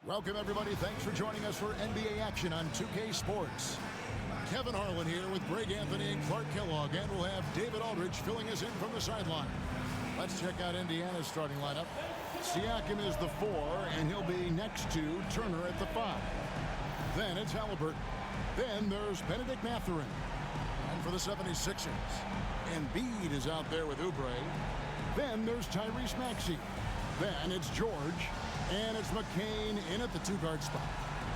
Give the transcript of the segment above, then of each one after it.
Welcome, everybody. Thanks for joining us for NBA action on 2K Sports. Kevin Harlan here with Greg Anthony and Clark Kellogg, and we'll have David Aldridge filling us in from the sideline. Let's check out Indiana's starting lineup. Siakam is the 4, and he'll be next to Turner at the 5. Then it's Halliburton. Then there's Benedict Mathurin. And for the 76ers, Embiid is out there with Oubre. Then there's Tyrese Maxey. Then it's George. And it's McCain in at the 2-guard spot.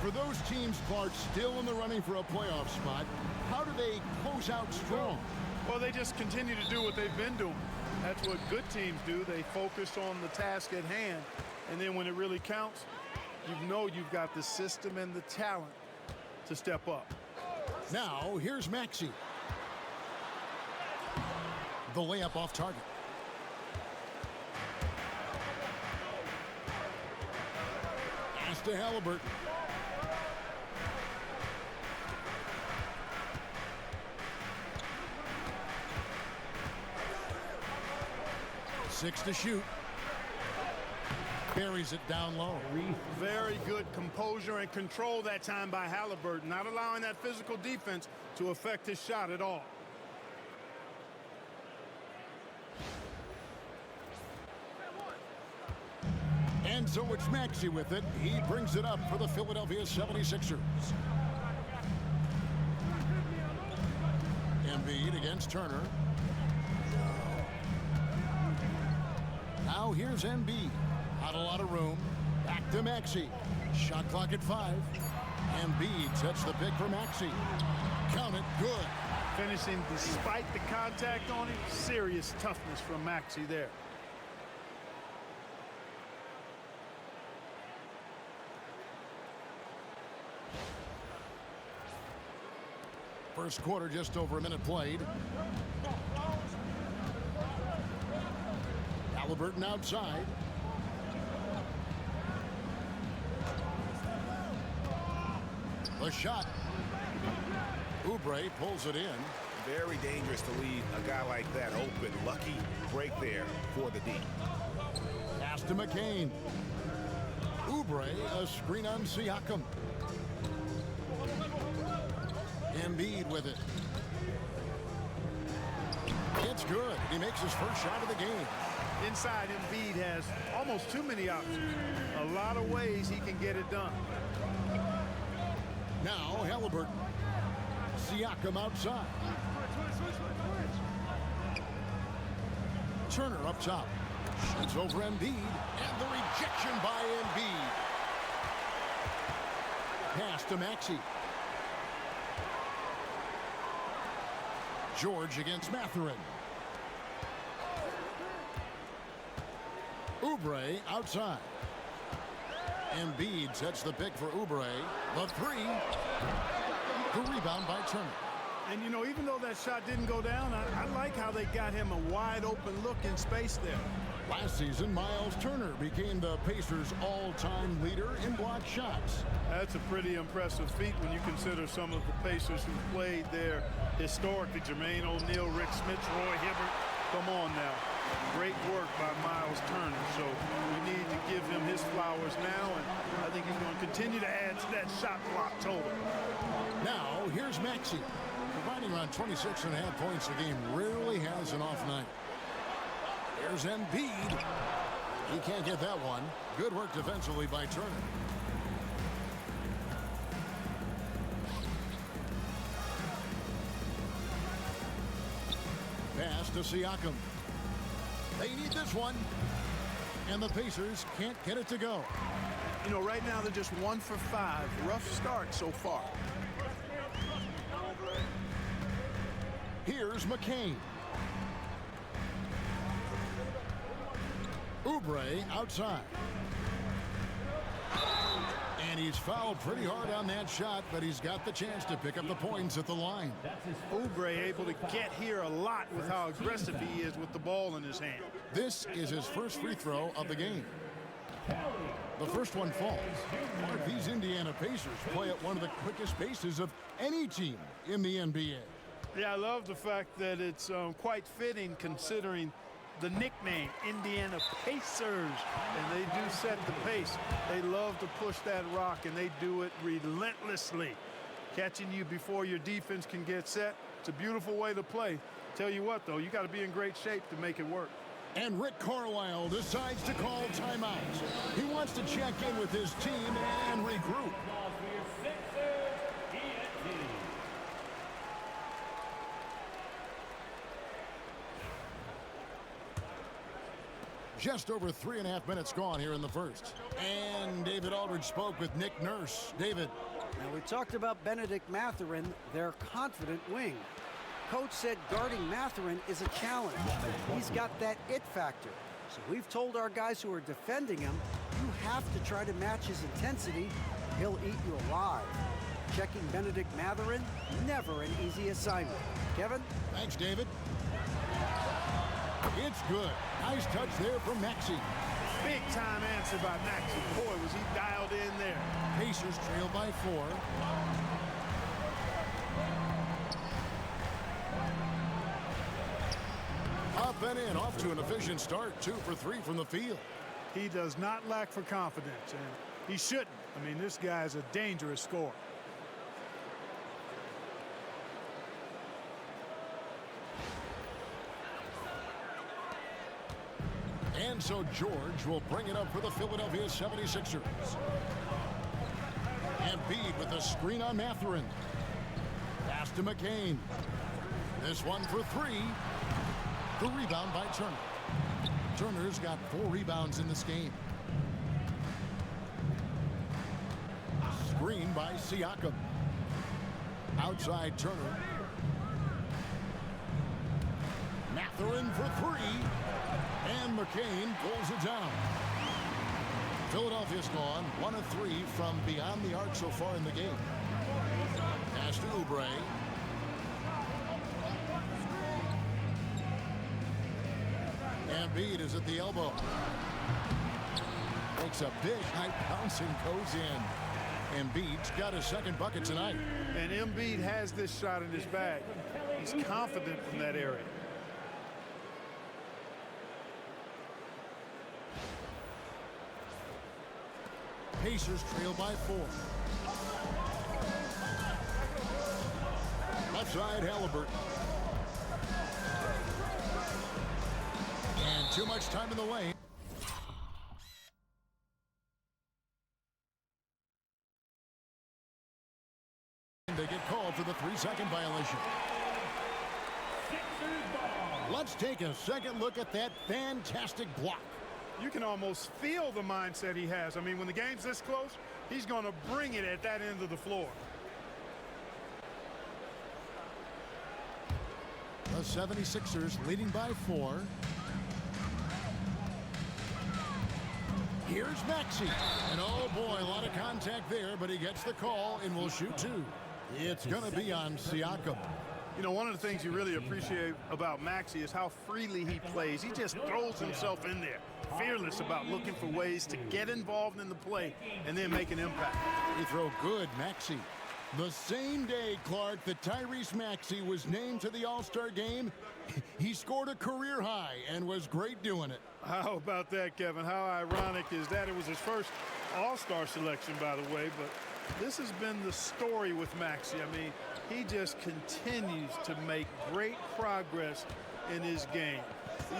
For those teams, Clark, still in the running for a playoff spot, how do they close out strong? Well, they just continue to do what they've been doing. That's what good teams do. They focus on the task at hand. And then when it really counts, you know you've got the system and the talent to step up. Now, here's Maxey. The layup off target. Pass to Halliburton. Six to shoot. Buries it down low. Very good composure and control that time by Halliburton, not allowing that physical defense to affect his shot at all. And so it's Maxey with it. He brings it up for the Philadelphia 76ers. Embiid against Turner. Now here's Embiid. Not a lot of room. Back to Maxey. Shot clock at 5. Embiid sets the pick for Maxey. Count it. Good. Finishing despite the contact on him. Serious toughness from Maxey there. First quarter, just over a minute played. Halliburton outside. The shot. Oubre pulls it in. Very dangerous to leave a guy like that open. Lucky break there for the D. Pass to McCain. Oubre, a screen on Siakam. Embiid with it. It's good. He makes his first shot of the game. Inside, Embiid has almost too many options. A lot of ways he can get it done. Now Halliburton. Siakam outside. Turner up top. Shoots over Embiid. And the rejection by Embiid. Pass to Maxey. George against Mathurin. Oubre outside. Embiid sets the pick for Oubre. The 3. The rebound by Turner. And, you know, even though that shot didn't go down, I like how they got him a wide open look in space there. Last season, Miles Turner became the Pacers' all-time leader in blocked shots. That's a pretty impressive feat when you consider some of the Pacers who played there historically. Jermaine O'Neal, Rick Smith, Roy Hibbert. Come on now. Great work by Miles Turner. So we need to give him his flowers now, and I think he's going to continue to add to that shot clock total. Now, here's Maxey. Providing around 26.5 points a game, rarely has an off night. There's Embiid. He can't get that one. Good work defensively by Turner. Pass to Siakam. They need this one. And the Pacers can't get it to go. You know, right now they're just 1 for 5. Rough start so far. Here's McCain. Oubre outside. And he's fouled pretty hard on that shot, but he's got the chance to pick up the points at the line. Oubre able to get here a lot with how aggressive he is with the ball in his hand. This is his first free throw of the game. The first one falls. Mark, these Indiana Pacers play at one of the quickest paces of any team in the NBA. Yeah, I love the fact that it's quite fitting considering the nickname Indiana Pacers, and they do set the pace. They love to push that rock, and they do it relentlessly. Catching you before your defense can get set. It's a beautiful way to play. Tell you what, though, you got to be in great shape to make it work. And Rick Carlisle decides to call timeouts. He wants to check in with his team and regroup. Just over 3.5 minutes gone here in the first. And David Aldridge spoke with Nick Nurse. David. Now, we talked about Benedict Mathurin, their confident wing. Coach said guarding Mathurin is a challenge. He's got that it factor. So we've told our guys who are defending him, you have to try to match his intensity. He'll eat you alive. Checking Benedict Mathurin, never an easy assignment. Kevin? Thanks, David. It's good. Nice touch there from Maxey. Big time answer by Maxey. Boy, was he dialed in there. Pacers trail by 4. Up and in, off to an efficient start. 2 for 3 from the field. He does not lack for confidence, and he shouldn't. I mean, this guy's a dangerous scorer. And so George will bring it up for the Philadelphia 76ers. Embiid with a screen on Mathurin. Pass to McCain. This one for 3. The rebound by Turner. Turner's got 4 rebounds in this game. Screen by Siakam. Outside Turner. Mathurin for 3. And McCain pulls it down. Philadelphia's gone 1 of 3 from beyond the arc so far in the game. Pass to Oubre. Embiid is at the elbow. Makes a big high bounce and goes in. Embiid's got his second bucket tonight. And Embiid has this shot in his bag. He's confident from that area. Pacers trail by 4. Left side, Halliburton. And too much time in the lane. They get called for the 3-second violation. Let's take a second look at that fantastic block. You can almost feel the mindset he has. I mean, when the game's this close, he's going to bring it at that end of the floor. The 76ers leading by 4. Here's Maxey. And oh boy, a lot of contact there, but he gets the call and will shoot 2. It's going to be on Siakam. You know, one of the things you really appreciate about Maxey is how freely he plays. He just throws himself in there. Fearless about looking for ways to get involved in the play and then make an impact. He throw good, Maxey. The same day, Clark, that Tyrese Maxey was named to the All-Star game, he scored a career high and was great doing it. How about that, Kevin? How ironic is that? It was his first All-Star selection, by the way, but this has been the story with Maxey. I mean, he just continues to make great progress in his game.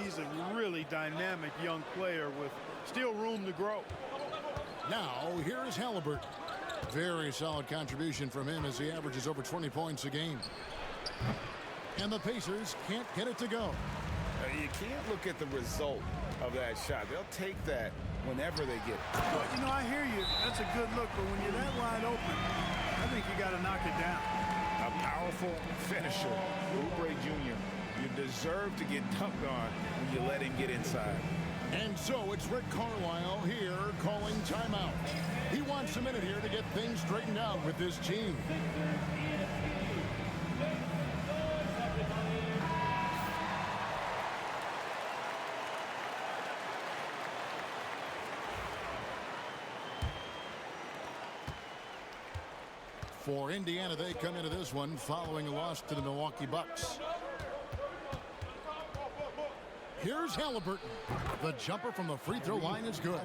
He's a really dynamic young player with still room to grow. Now, here is Halliburton. Very solid contribution from him as he averages over 20 points a game. And the Pacers can't get it to go. You can't look at the result of that shot. They'll take that whenever they get it. Well, you know, I hear you. That's a good look, but when you're that wide open, I think you got to knock it down. A powerful finisher, Oubre Jr. You deserve to get dunked on when you let him get inside. And so it's Rick Carlisle here calling timeout. He wants a minute here to get things straightened out with this team. For Indiana, they come into this one following a loss to the Milwaukee Bucks. Here's Halliburton. The jumper from the free throw line is good.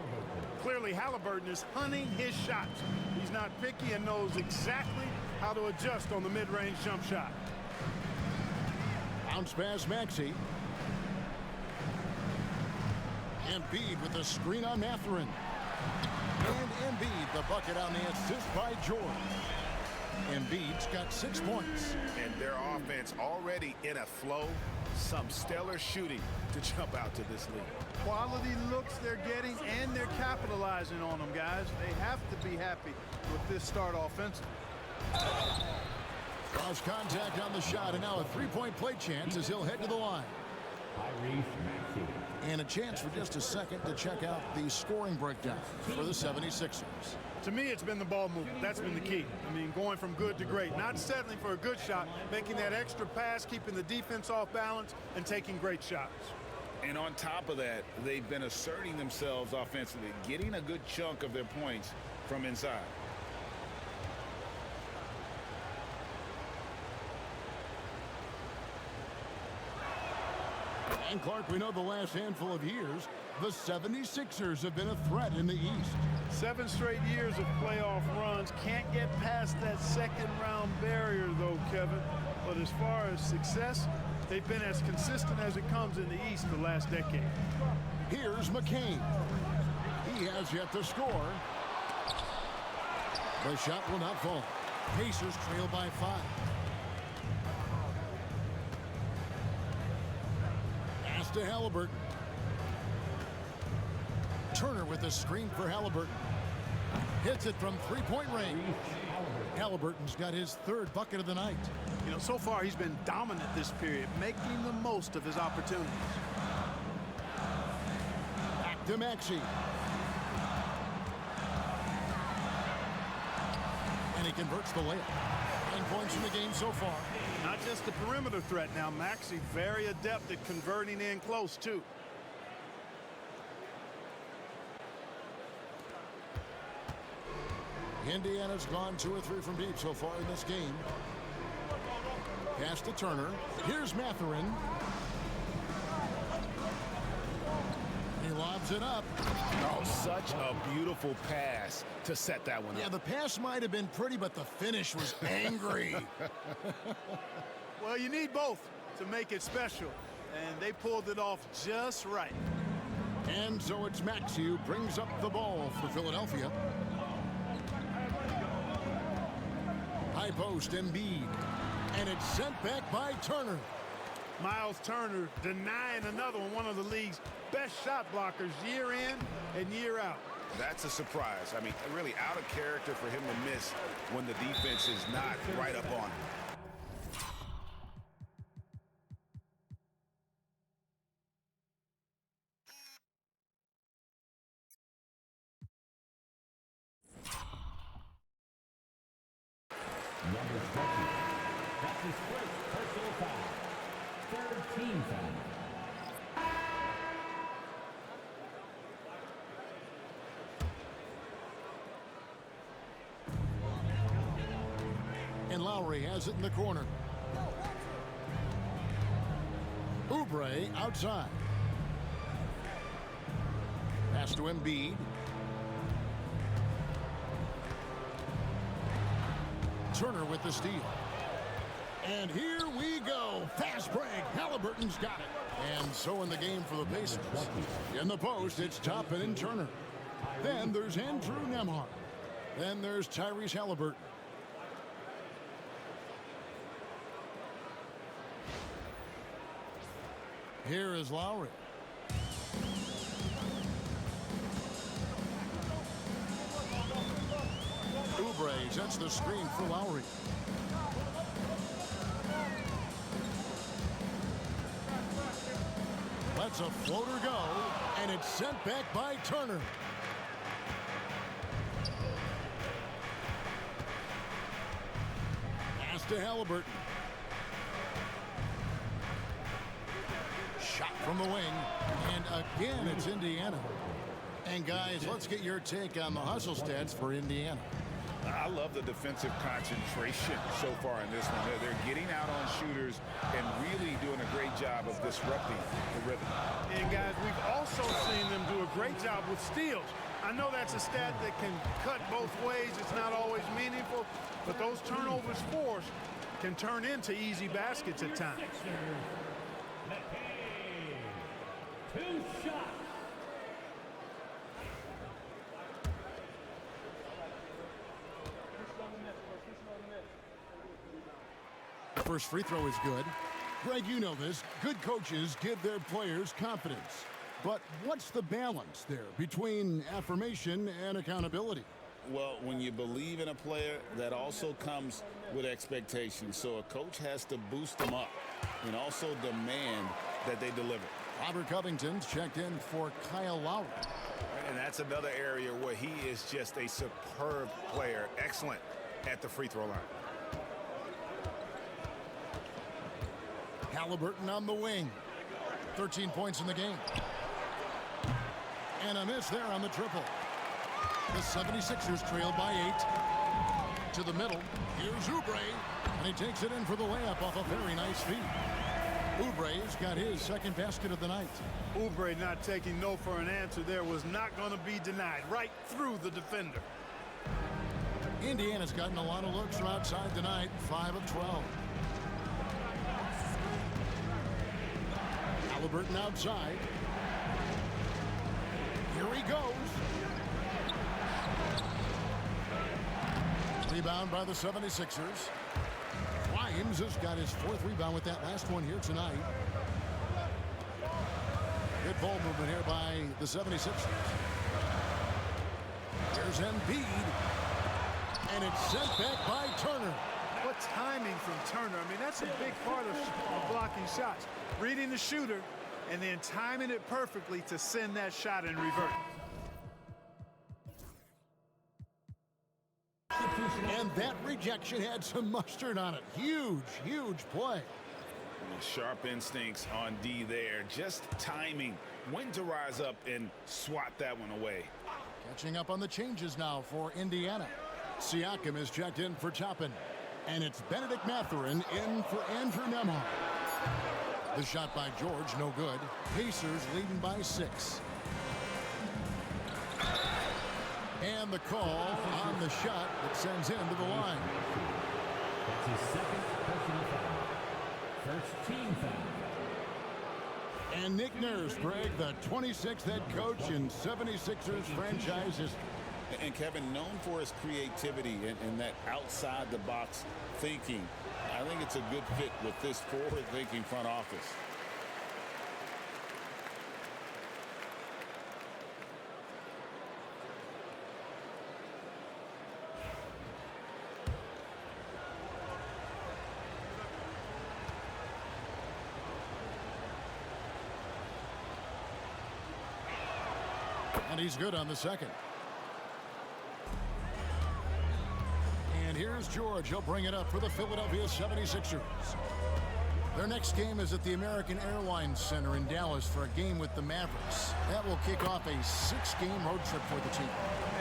Clearly, Halliburton is hunting his shots. He's not picky and knows exactly how to adjust on the mid-range jump shot. Bounce pass Maxey. Embiid with the screen on Mathurin. And Embiid, the bucket on the assist by George. Embiid's got 6 points. And their offense already in a flow. Some stellar shooting to jump out to this lead. Quality looks they're getting, and they're capitalizing on them, guys. They have to be happy with this start offensively. Cross contact on the shot, and now a three-point play chance as he'll head to the line. And a chance for just a second to check out the scoring breakdown for the 76ers. To me, it's been the ball movement. That's been the key. I mean, going from good to great. Not settling for a good shot, making that extra pass, keeping the defense off balance, and taking great shots. And on top of that, they've been asserting themselves offensively, getting a good chunk of their points from inside. And Clark, we know the last handful of years, the 76ers have been a threat in the East. 7 straight years of playoff runs. Can't get past that second-round barrier, though, Kevin. But as far as success, they've been as consistent as it comes in the East the last decade. Here's McCain. He has yet to score. The shot will not fall. Pacers trail by 5. Pass to Halliburton. Turner with the screen for Halliburton. Hits it from three-point range. Halliburton's got his 3rd bucket of the night. You know, so far he's been dominant this period, making the most of his opportunities. Back to Maxey. And he converts the layup. 9 points in the game so far. Not just the perimeter threat now. Maxey very adept at converting in close, too. Indiana's gone 2 or 3 from deep so far in this game. Pass to Turner. Here's Mathurin. He lobs it up. Oh, such a beautiful pass to set that one up. Yeah, the pass might have been pretty, but the finish was angry. Well, you need both to make it special, and they pulled it off just right. And so it's Maxey who brings up the ball for Philadelphia. High post Embiid. And it's sent back by Turner. Miles Turner denying another one of the league's best shot blockers year in and year out. That's a surprise. I mean, really out of character for him to miss when the defense is not right up on him. Number 20. That's his first personal foul. 3rd team foul. And Lowry has it in the corner. Oubre outside. Pass to Embiid. Turner with the steal. And here we go. Fast break. Halliburton's got it. And so in the game for the Pacers. In the post, it's Toppin and Turner. Then there's Andrew Nembhard. Then there's Tyrese Halliburton. Here is Lowry. Oubre sets the screen for Lowry. Lets a floater go, and it's sent back by Turner. Pass to Halliburton. Shot from the wing, and again it's Indiana. And guys, let's get your take on the hustle stats for Indiana. I love the defensive concentration so far in this one. They're getting out on shooters and really doing a great job of disrupting the rhythm. And guys, we've also seen them do a great job with steals. I know that's a stat that can cut both ways. It's not always meaningful, but those turnovers forced can turn into easy baskets at times. Two shots. The first free throw is good. Greg, you know this. Good coaches give their players confidence. But what's the balance there between affirmation and accountability? Well, when you believe in a player, that also comes with expectations. So a coach has to boost them up and also demand that they deliver. Robert Covington's checked in for Kyle Lowry. And that's another area where he is just a superb player. Excellent at the free throw line. Halliburton on the wing. 13 points in the game. And a miss there on the triple. The 76ers trailed by 8. To the middle. Here's Oubre. And he takes it in for the layup off a very nice feed. Oubre's got his second basket of the night. Oubre not taking no for an answer there was not going to be denied. Right through the defender. Indiana's gotten a lot of looks from outside tonight. 5 of 12. Halliburton outside. Here he goes. Rebound by the 76ers. Wimes has got his 4th rebound with that last one here tonight. Good ball movement here by the 76ers. Here's Embiid. And it's sent back by Turner. What timing from Turner. I mean, that's a big part of blocking shots. Reading the shooter and then timing it perfectly to send that shot and revert. And that rejection had some mustard on it. Huge, huge play. Sharp instincts on D there. Just timing. When to rise up and swat that one away. Catching up on the changes now for Indiana. Siakam is checked in for Toppin. And it's Benedict Mathurin in for Andrew Nembhard. The shot by George, no good. Pacers leading by 6. And the call on the shot that sends him to the line. That's his second personal foul. First team foul. And Nick Nurse, Greg, the 26th head coach in 76ers franchise history. And Kevin, known for his creativity and that outside-the-box thinking, I think it's a good fit with this forward-thinking front office. And he's good on the second. And here's George. He'll bring it up for the Philadelphia 76ers. Their next game is at the American Airlines Center in Dallas for a game with the Mavericks. That will kick off a 6-game road trip for the team.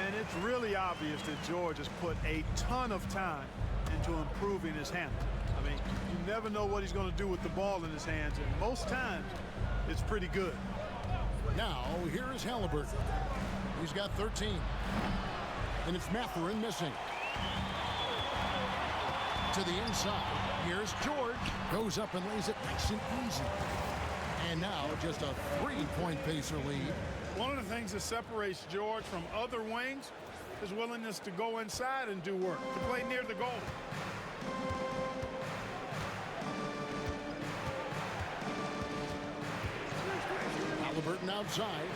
And it's really obvious that George has put a ton of time into improving his handle. I mean, you never know what he's going to do with the ball in his hands, and most times it's pretty good. Now, here is Halliburton. He's got 13. And it's Mathurin missing. To the inside. Here's George. Goes up and lays it nice and easy. And now just a 3-point Pacer lead. One of the things that separates George from other wings is willingness to go inside and do work, to play near the goal. Halliburton outside.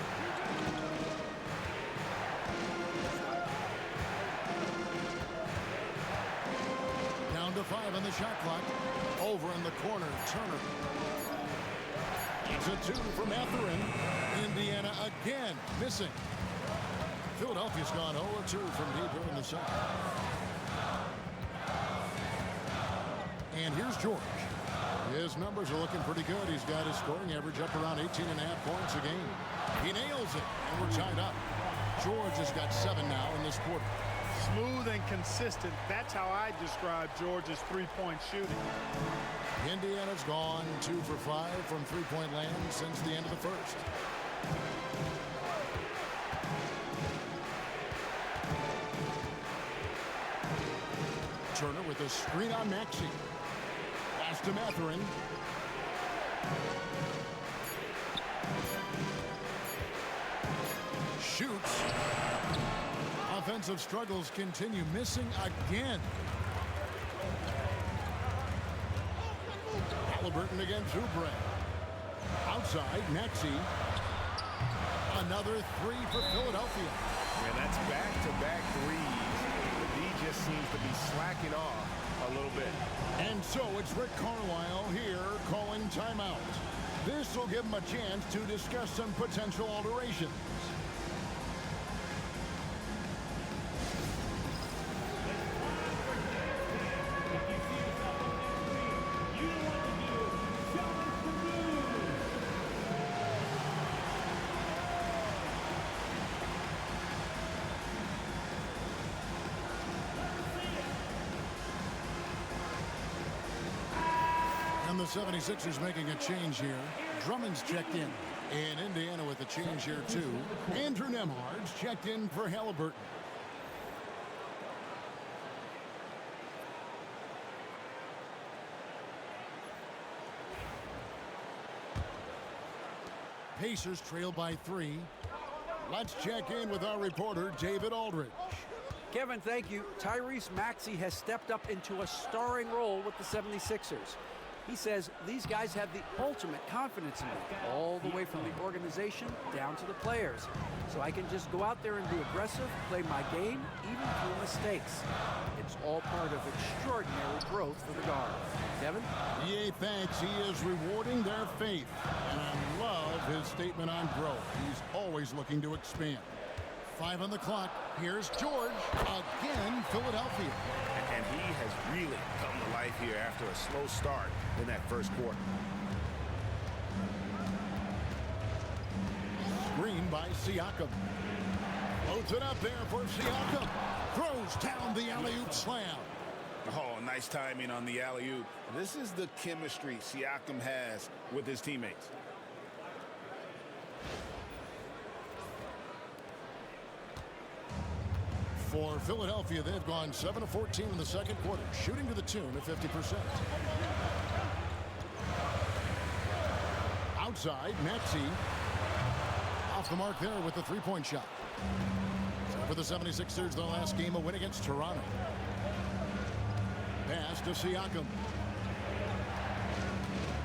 Down to 5 on the shot clock. Over in the corner, Turner. It's a 2 for Mathurin. Indiana again missing. Philadelphia's gone 0-2 from deep here in the second. And here's George. His numbers are looking pretty good. He's got his scoring average up around 18.5 points a game. He nails it, and we're tied up. George has got 7 now in this quarter. Smooth and consistent. That's how I describe Georgia's three-point shooting. Indiana's gone 2 for 5 from three-point land since the end of the first. Turner with a screen on Maxey. Pass to Mathurin. Shoots. Offensive struggles continue. Missing again. Halliburton against Oubre. Outside, Maxey. Another three for Philadelphia. Yeah, that's back-to-back threes. The D just seems to be slacking off a little bit. And so it's Rick Carlisle here calling timeout. This will give him a chance to discuss some potential alterations. And the 76ers making a change here. Drummond's checked in. And Indiana with a change here, too. Andrew Nembhard's checked in for Halliburton. Pacers trail by 3. Let's check in with our reporter, David Aldridge. Kevin, thank you. Tyrese Maxey has stepped up into a starring role with the 76ers. He says these guys have the ultimate confidence in me, all the way from the organization down to the players. So I can just go out there and be aggressive, play my game, even through mistakes. It's all part of extraordinary growth for the guard. Kevin? Yeah, thanks. He is rewarding their faith. And I love his statement on growth. He's always looking to expand. 5 on the clock. Here's George. Again, Philadelphia. And he has really come to life here after a slow start in that first quarter. Screen by Siakam. Loads it up there for Siakam. Throws down the alley-oop slam. Oh, nice timing on the alley-oop. This is the chemistry Siakam has with his teammates. For Philadelphia, they've gone 7 of 14 in the second quarter, shooting to the tune of 50%. Outside, Maxey. Off the mark there with the three-point shot. So for the 76ers, their last game, a win against Toronto. Pass to Siakam.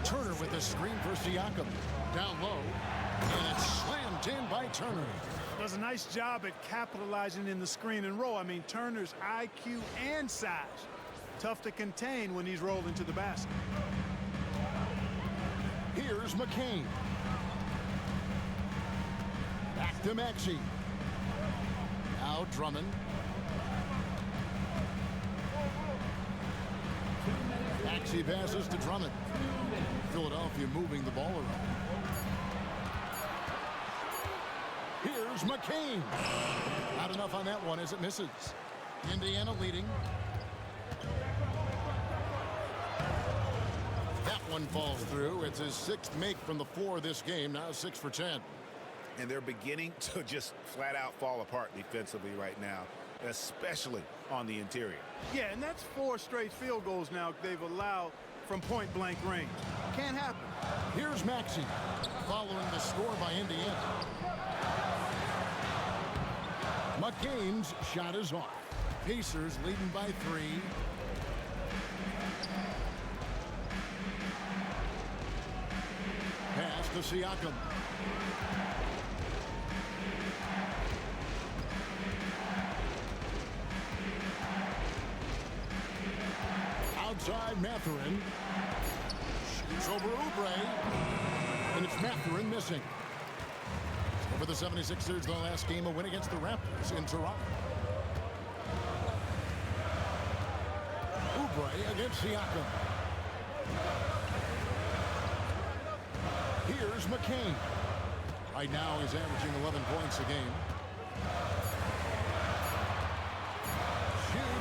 Turner with the screen for Siakam. Down low. And it's slammed in by Turner. Does a nice job at capitalizing in the screen and roll. I mean, Turner's IQ and size. Tough to contain when he's rolled into the basket. Here's McCain. Back to Maxey. Now Drummond. Maxey passes to Drummond. Philadelphia moving the ball around. Here's McCain. Not enough on that one as it misses. Indiana leading. That one falls through. It's his 6th make from the floor this game. Now 6 for 10. And they're beginning to just flat out fall apart defensively right now, especially on the interior. Yeah, and that's 4 straight field goals now they've allowed from point-blank range. Can't happen. Here's Maxey following the score by Indiana. McCain's shot is off. Pacers leading by 3. Pass to Siakam. Outside Mathurin. Shoots over Oubre. And it's Mathurin missing. For the 76ers, the last game, a win against the Raptors in Toronto. Oubre against Siakam. Here's McCain. Right now, he's averaging 11 points a game.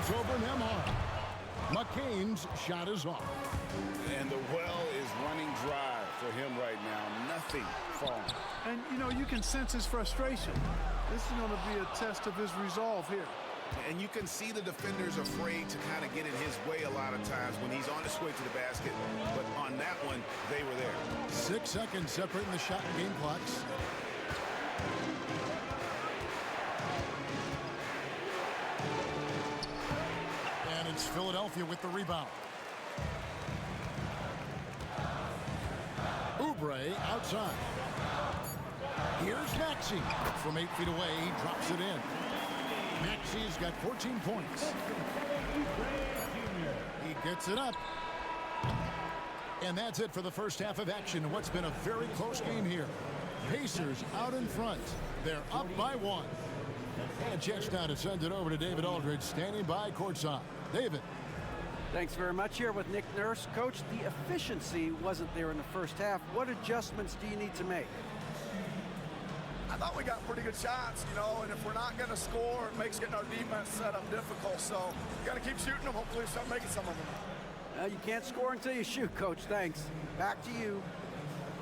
goes over Nembhard. McCain's shot is off. And the well is running dry for him right now. Nothing falling. And, you know, you can sense his frustration. This is going to be a test of his resolve here. And you can see the defenders afraid to kind of get in his way a lot of times when he's on his way to the basket. But on that one, they were there. 6 seconds separating the shot and game clocks. And it's Philadelphia with the rebound. Oubre outside. Here's Maxey. From 8 feet away, he drops it in. Maxey's got 14 points. He gets it up. And that's it for the first half of action. What's been a very close game here. Pacers out in front. They're up by 1. And a chance now to send it over to David Aldridge, standing by courtside. David. Thanks very much. Here with Nick Nurse. Coach, the efficiency wasn't there in the first half. What adjustments do you need to make? I thought we got pretty good shots, you know, and if we're not going to score, it makes getting our defense set up difficult. So you got to keep shooting them. Hopefully we start making some of them. You can't score until you shoot, Coach. Thanks. Back to you.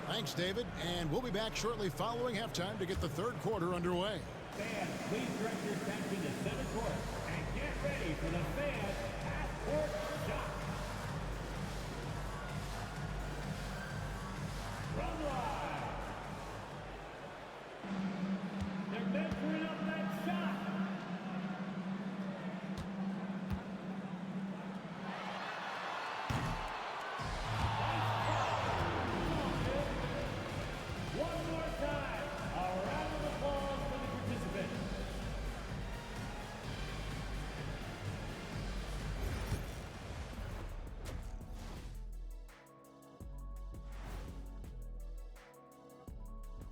Thanks, David. And we'll be back shortly following halftime to get the third quarter underway. Fans, please direct your attention to center court and get ready for the fan half-court shot. Run line. They're measuring up that shot. One more time. A round of applause for the participants.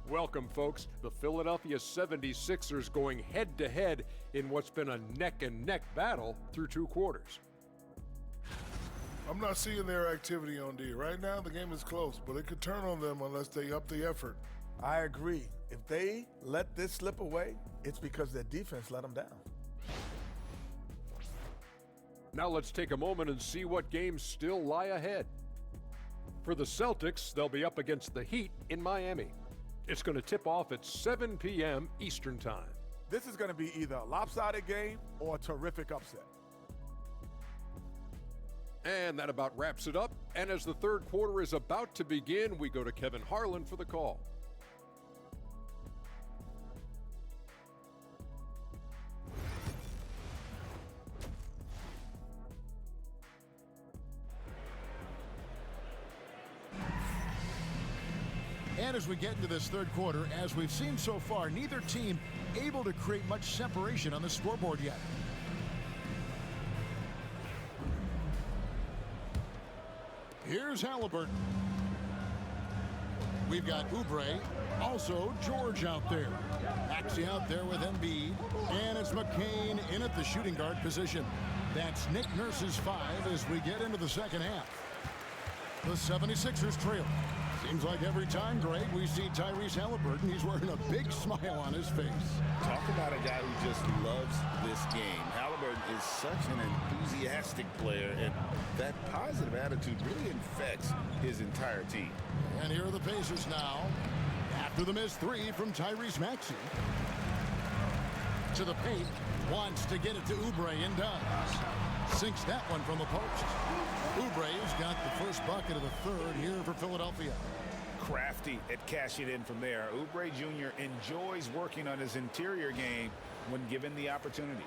Welcome, folks. The Philadelphia 76ers going head-to-head in what's been a neck-and-neck battle through 2 quarters. I'm not seeing their activity on D. Right now, the game is close, but it could turn on them unless they up the effort. I agree. If they let this slip away, it's because their defense let them down. Now let's take a moment and see what games still lie ahead. For the Celtics, they'll be up against the Heat in Miami. It's going to tip off at 7 p.m. Eastern Time. This is going to be either a lopsided game or a terrific upset. And that about wraps it up. And as the third quarter is about to begin, we go to Kevin Harlan for the call. And as we get into this third quarter, as we've seen so far, neither team able to create much separation on the scoreboard yet. Here's Halliburton. We've got Oubre, also George out there. Maxey out there with Embiid, and it's McCain in at the shooting guard position. That's Nick Nurse's 5 as we get into the second half. The 76ers trail. Seems like every time, Greg, we see Tyrese Halliburton, he's wearing a big smile on his face. Talk about a guy who just loves this game. Halliburton is such an enthusiastic player, and that positive attitude really infects his entire team. And here are the Pacers now. After the missed 3 from Tyrese Maxey. To the paint, wants to get it to Oubre and does. Sinks that one from the post. Oubre's got the first bucket of the third here for Philadelphia. Crafty at cashing in from there. Oubre Jr. enjoys working on his interior game when given the opportunity.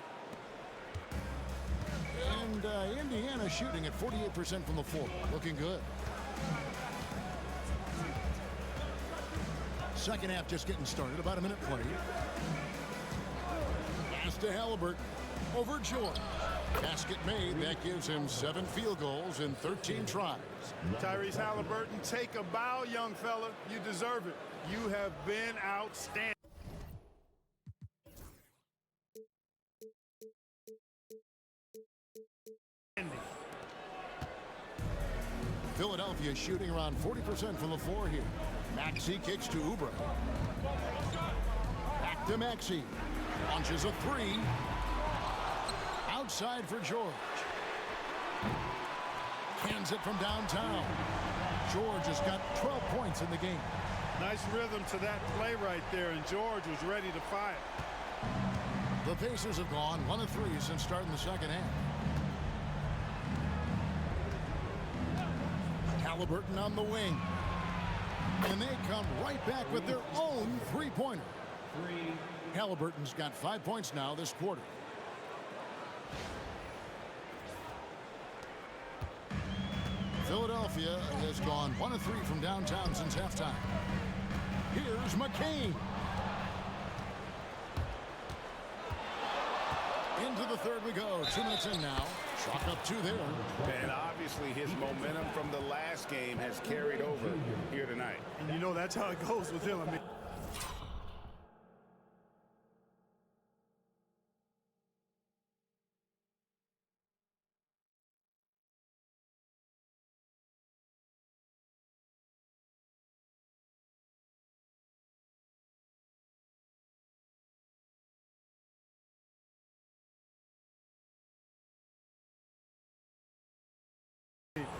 And Indiana shooting at 48% from the floor. Looking good. Second half just getting started. About a minute played. Pass to Halliburton. Over George. Basket made. That gives him 7 field goals in 13 tries. Tyrese Halliburton, take a bow, young fella. You deserve it. You have been outstanding. Philadelphia shooting around 40% from the floor here. Maxey kicks to Oubre. Back to Maxey. Launches a 3. outside for George. Hands it from downtown. George has got 12 points in the game. Nice rhythm to that play right there, and George was ready to fire. The Pacers have gone 1 of 3 since starting the second half. Halliburton on the wing. And they come right back with their own three-pointer. Halliburton's got 5 points now this quarter. Philadelphia has gone 1 of 3 from downtown since halftime. Here's McCain. Into the third we go. 2 minutes in now. Chalk up 2 there. And obviously his momentum from the last game has carried over here tonight. And you know that's how it goes with him. I mean,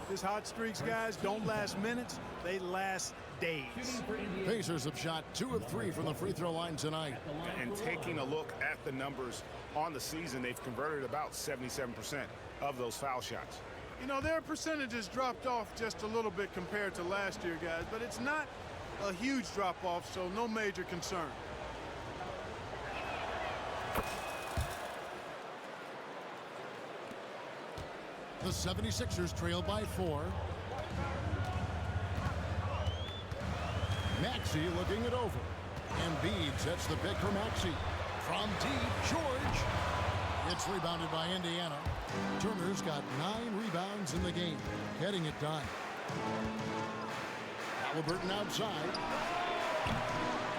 this hot streaks, guys, don't last minutes. They last days. Pacers have shot 2 of 3 from the free throw line tonight. And taking a look at the numbers on the season, they've converted about 77% of those foul shots. You know, their percentages dropped off just a little bit compared to last year, guys, but it's not a huge drop-off, so no major concern. The 76ers trail by 4. Maxey looking it over. Embiid sets the pick for Maxey. From deep, George. It's rebounded by Indiana. Turner's got 9 rebounds in the game, getting it done. Halliburton outside.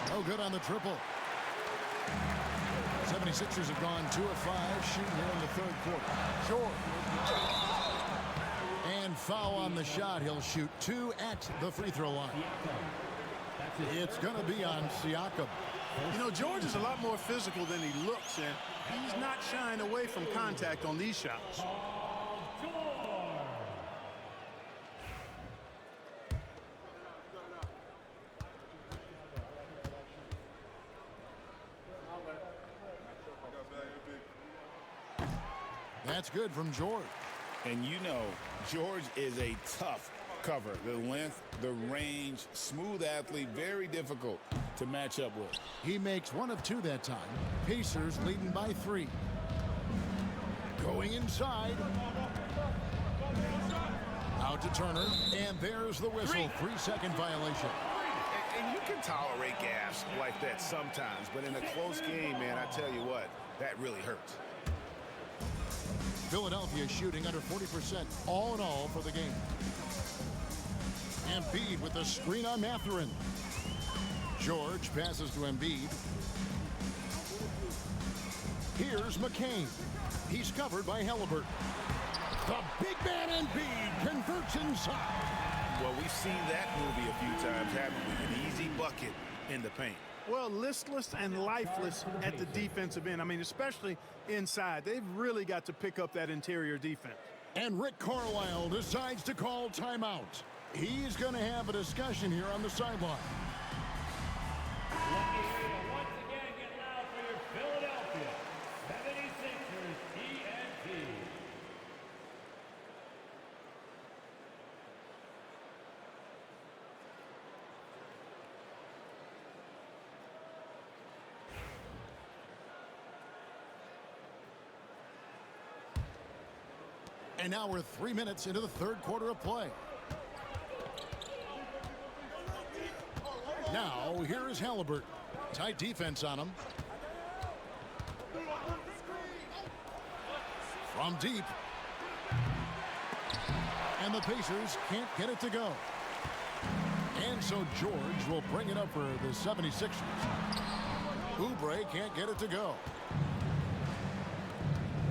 No good on the triple. 76ers have gone 2 of 5 shooting here in the third quarter. George. And foul on the shot. He'll shoot 2 at the free throw line. It's going to be on Siakam. You know, George is a lot more physical than he looks, and he's not shying away from contact on these shots. That's good from George. And you know, George is a tough cover. The length, the range, smooth athlete, very difficult to match up with. He makes 1 of 2 that time. Pacers leading by 3. Going inside. Out to Turner, and there's the whistle. 3-second violation. And you can tolerate gaps like that sometimes, but in a close game, man, I tell you what, that really hurts. Philadelphia shooting under 40% all in all for the game. Embiid with the screen on Mathurin. George passes to Embiid. Here's McCain. He's covered by Halliburton. The big man Embiid converts inside. Well, we've seen that movie a few times, haven't we? An easy bucket in the paint. Well, listless and lifeless at the defensive end. I mean, especially inside. They've really got to pick up that interior defense. And Rick Carlisle decides to call timeout. He's going to have a discussion here on the sideline. Let me hear you once again get loud for your Philadelphia 76ers ENT. And now we're 3 minutes into the third quarter of play. Now, here is Halliburton. Tight defense on him. From deep. And the Pacers can't get it to go. And so George will bring it up for the 76ers. Oubre can't get it to go.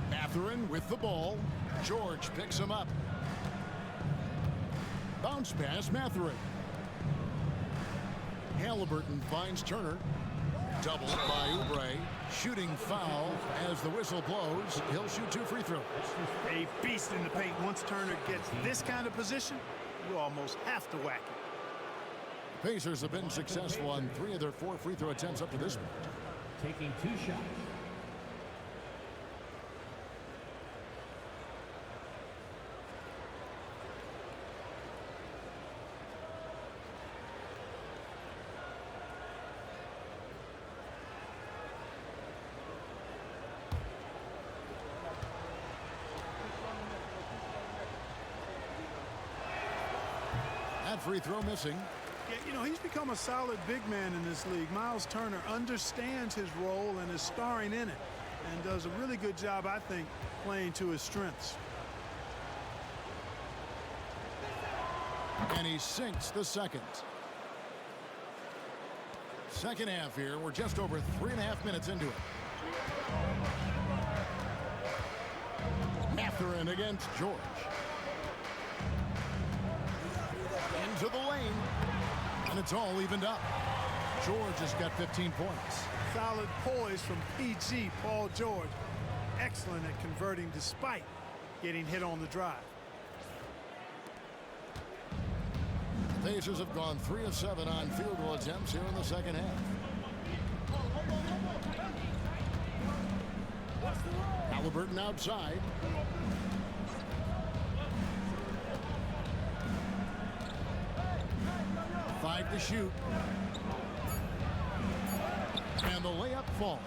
Mathurin with the ball. George picks him up. Bounce pass, Mathurin. Halliburton finds Turner. Double by Oubre. Shooting foul as the whistle blows. He'll shoot 2 free throws. A beast in the paint. Once Turner gets this kind of position, you almost have to whack it. Pacers have been successful on 3 of their 4 free throw attempts up to this point. Taking 2 shots. That free throw missing. Yeah, you know, he's become a solid big man in this league. Miles Turner understands his role and is starring in it, and does a really good job, I think, playing to his strengths. And he sinks the second. Second half here. We're just over 3.5 minutes into it. Mathurin against George. Into the lane. And it's all evened up. George has got 15 points. Solid poise from PG, Paul George. Excellent at converting despite getting hit on the drive. The Pacers have gone 3 of 7 on field goal attempts here in the second half. Halliburton outside. Five to shoot. And the layup falls.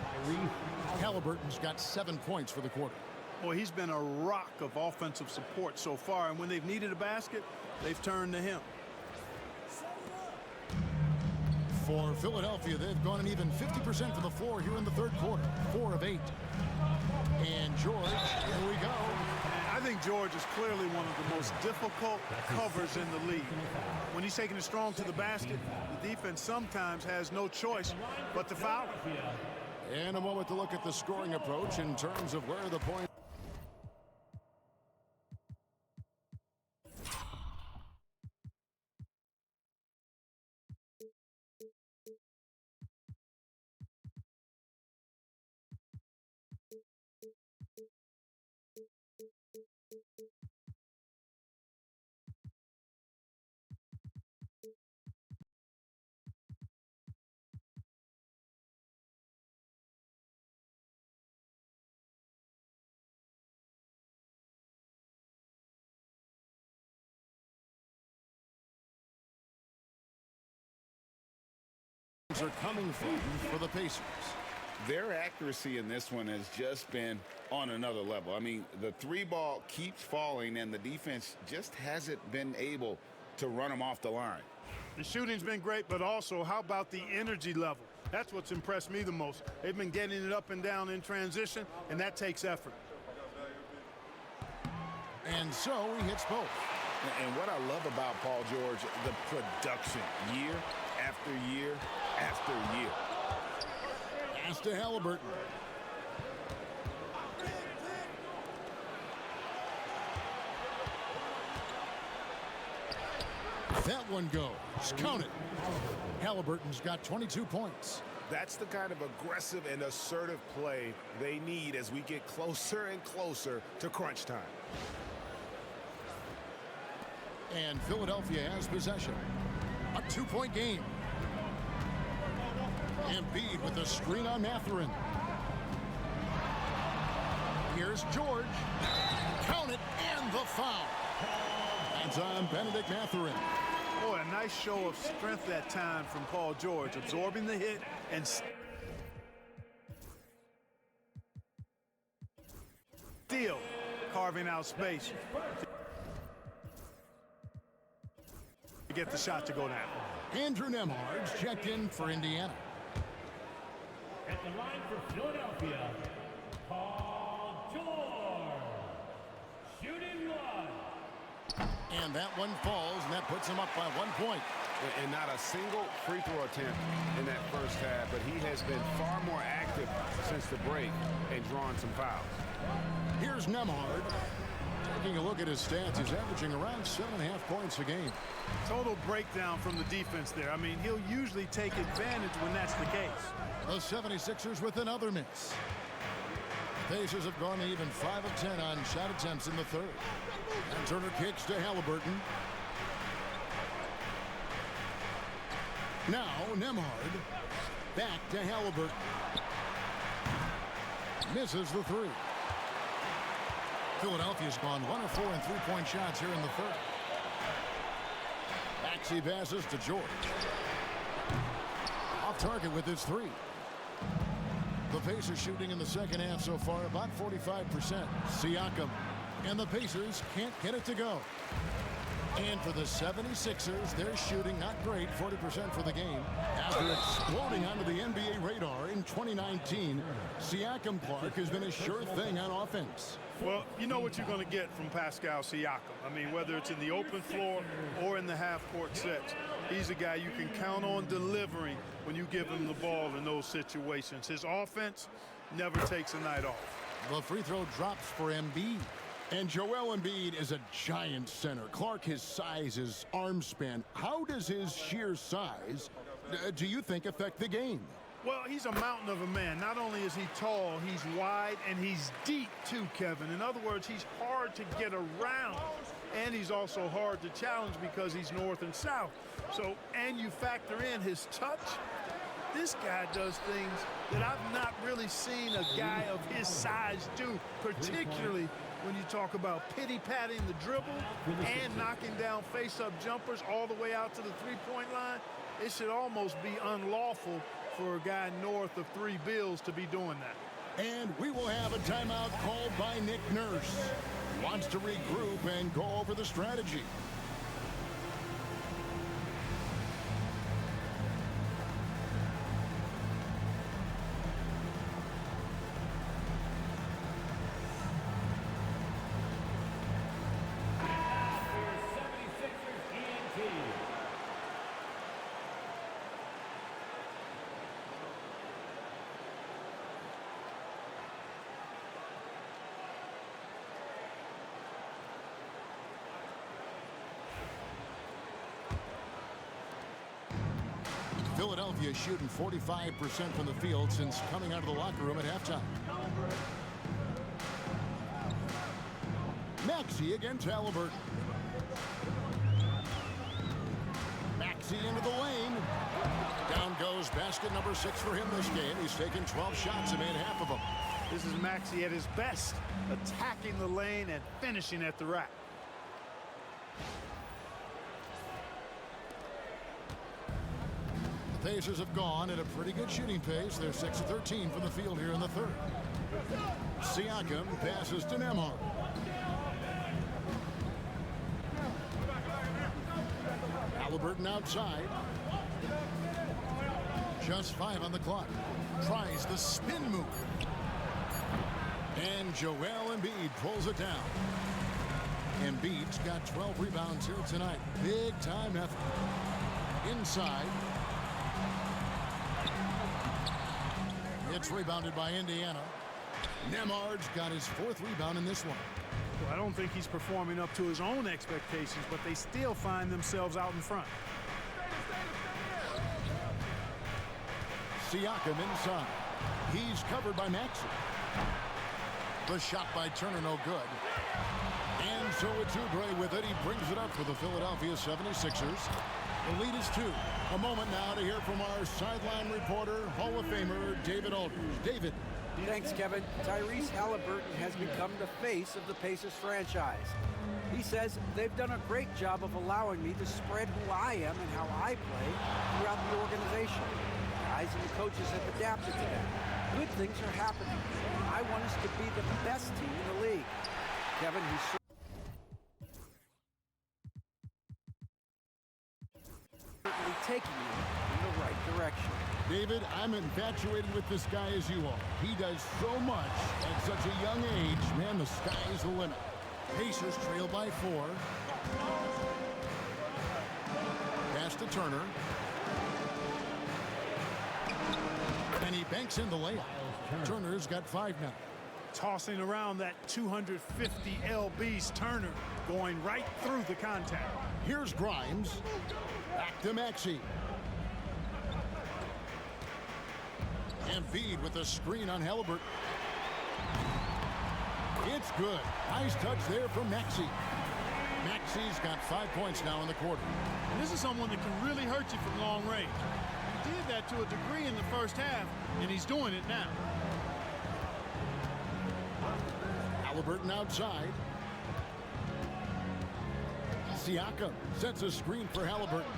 Halliburton's got 7 points for the quarter. Boy, he's been a rock of offensive support so far, and when they've needed a basket, they've turned to him. For Philadelphia, they've gone an even 50% for the floor here in the third quarter. 4 of 8. And George, here we go. I think George is clearly one of the most difficult covers in the league. When he's taking it strong to the basket, the defense sometimes has no choice but to foul him. And a moment to look at the scoring approach in terms of where the point. Are coming from for the Pacers. Their accuracy in this one has just been on another level. I mean, the 3-ball keeps falling, and the defense just hasn't been able to run them off the line. The shooting's been great, but also, how about the energy level? That's what's impressed me the most. They've been getting it up and down in transition, and that takes effort. And so he hits both. And what I love about Paul George, the production, year after year after year. Pass to Halliburton. That one goes. Count it. Halliburton's got 22 points. That's the kind of aggressive and assertive play they need as we get closer and closer to crunch time. And Philadelphia has possession. A 2-point game. Embiid with a screen on Mathurin. Here's George. Count it, and the foul. That's on Benedict Mathurin. Boy, a nice show of strength that time from Paul George, absorbing the hit and still carving out space to get the shot to go down. Andrew Nembhard's checked in for Indiana. At the line for Philadelphia, Paul George. Shooting one. And that one falls, and that puts him up by 1 point. And not a single free throw attempt in that first half, but he has been far more active since the break and drawn some fouls. Here's Nembhard. Taking a look at his stats, he's averaging around 7.5 points a game. Total breakdown from the defense there. I mean, he'll usually take advantage when that's the case. The 76ers with another miss. Pacers have gone even 5 of 10 on shot attempts in the third. And Turner kicks to Halliburton. Now Nembhard. Back to Halliburton. Misses the three. Philadelphia's gone 1 of 4 in three-point shots here in the third. Maxey passes to George. Off target with his three. The Pacers shooting in the second half so far about 45%. Siakam. And the Pacers can't get it to go. And for the 76ers, they're shooting not great, 40% for the game. After exploding onto the NBA radar in 2019, Siakam Clark has been a sure thing on offense. Well, you know what you're going to get from Pascal Siakam. I mean, whether it's in the open floor or in the half-court sets, he's a guy you can count on delivering when you give him the ball in those situations. His offense never takes a night off. The free throw drops for Embiid. And Joel Embiid is a giant center. Clark, his size, his arm span. How does his sheer size, do you think, affect the game? Well, he's a mountain of a man. Not only is he tall, he's wide, and he's deep too, Kevin. In other words, he's hard to get around, and he's also hard to challenge because he's north and south. So, and you factor in his touch, this guy does things that I've not really seen a guy of his size do, particularly when you talk about pity-patting the dribble and knocking down face-up jumpers all the way out to the three-point line. It should almost be unlawful for a guy north of 3 bills to be doing that. And we will have a timeout called by Nick Nurse. He wants to regroup and go over the strategy. Philadelphia shooting 45% from the field since coming out of the locker room at halftime. Maxey against Halliburton. Maxey into the lane. Down goes basket number 6 for him this game. He's taken 12 shots and made half of them. This is Maxey at his best, attacking the lane and finishing at the rack. The Pacers have gone at a pretty good shooting pace. They're 6 of 13 from the field here in the third. Siakam passes to Nembhard. Halliburton outside. Just 5 on the clock. Tries the spin move. And Joel Embiid pulls it down. Embiid's got 12 rebounds here tonight. Big time effort. Inside. It's rebounded by Indiana. Nembhard's got his 4th rebound in this one. Well, I don't think he's performing up to his own expectations, but they still find themselves out in front. Siakam inside. He's covered by Maxey. The shot by Turner no good. And so it's Oubre with it. He brings it up for the Philadelphia 76ers. The lead is 2. A moment now to hear from our sideline reporter, Hall of Famer David Aldridge. David. Thanks, Kevin. Tyrese Halliburton has become the face of the Pacers franchise. He says they've done a great job of allowing me to spread who I am and how I play throughout the organization. Guys and the coaches have adapted to that. Good things are happening. I want us to be the best team in the league. Kevin, he's certainly taking you in the right direction. David, I'm infatuated with this guy as you are. He does so much at such a young age. Man, the sky's the limit. Pacers trail by 4. Pass to Turner. And he banks in the layup. Turner's got 5 now. tossing around that 250 lbs Turner, going right through the contact. Here's Grimes. Back to Maxey. Embiid with a screen on Halliburton. It's good. Nice touch there from Maxey. Maxey's got 5 points now in the quarter. And this is someone that can really hurt you from long range. He did that to a degree in the first half, and he's doing it now. Halliburton outside. Siakam sets a screen for Halliburton.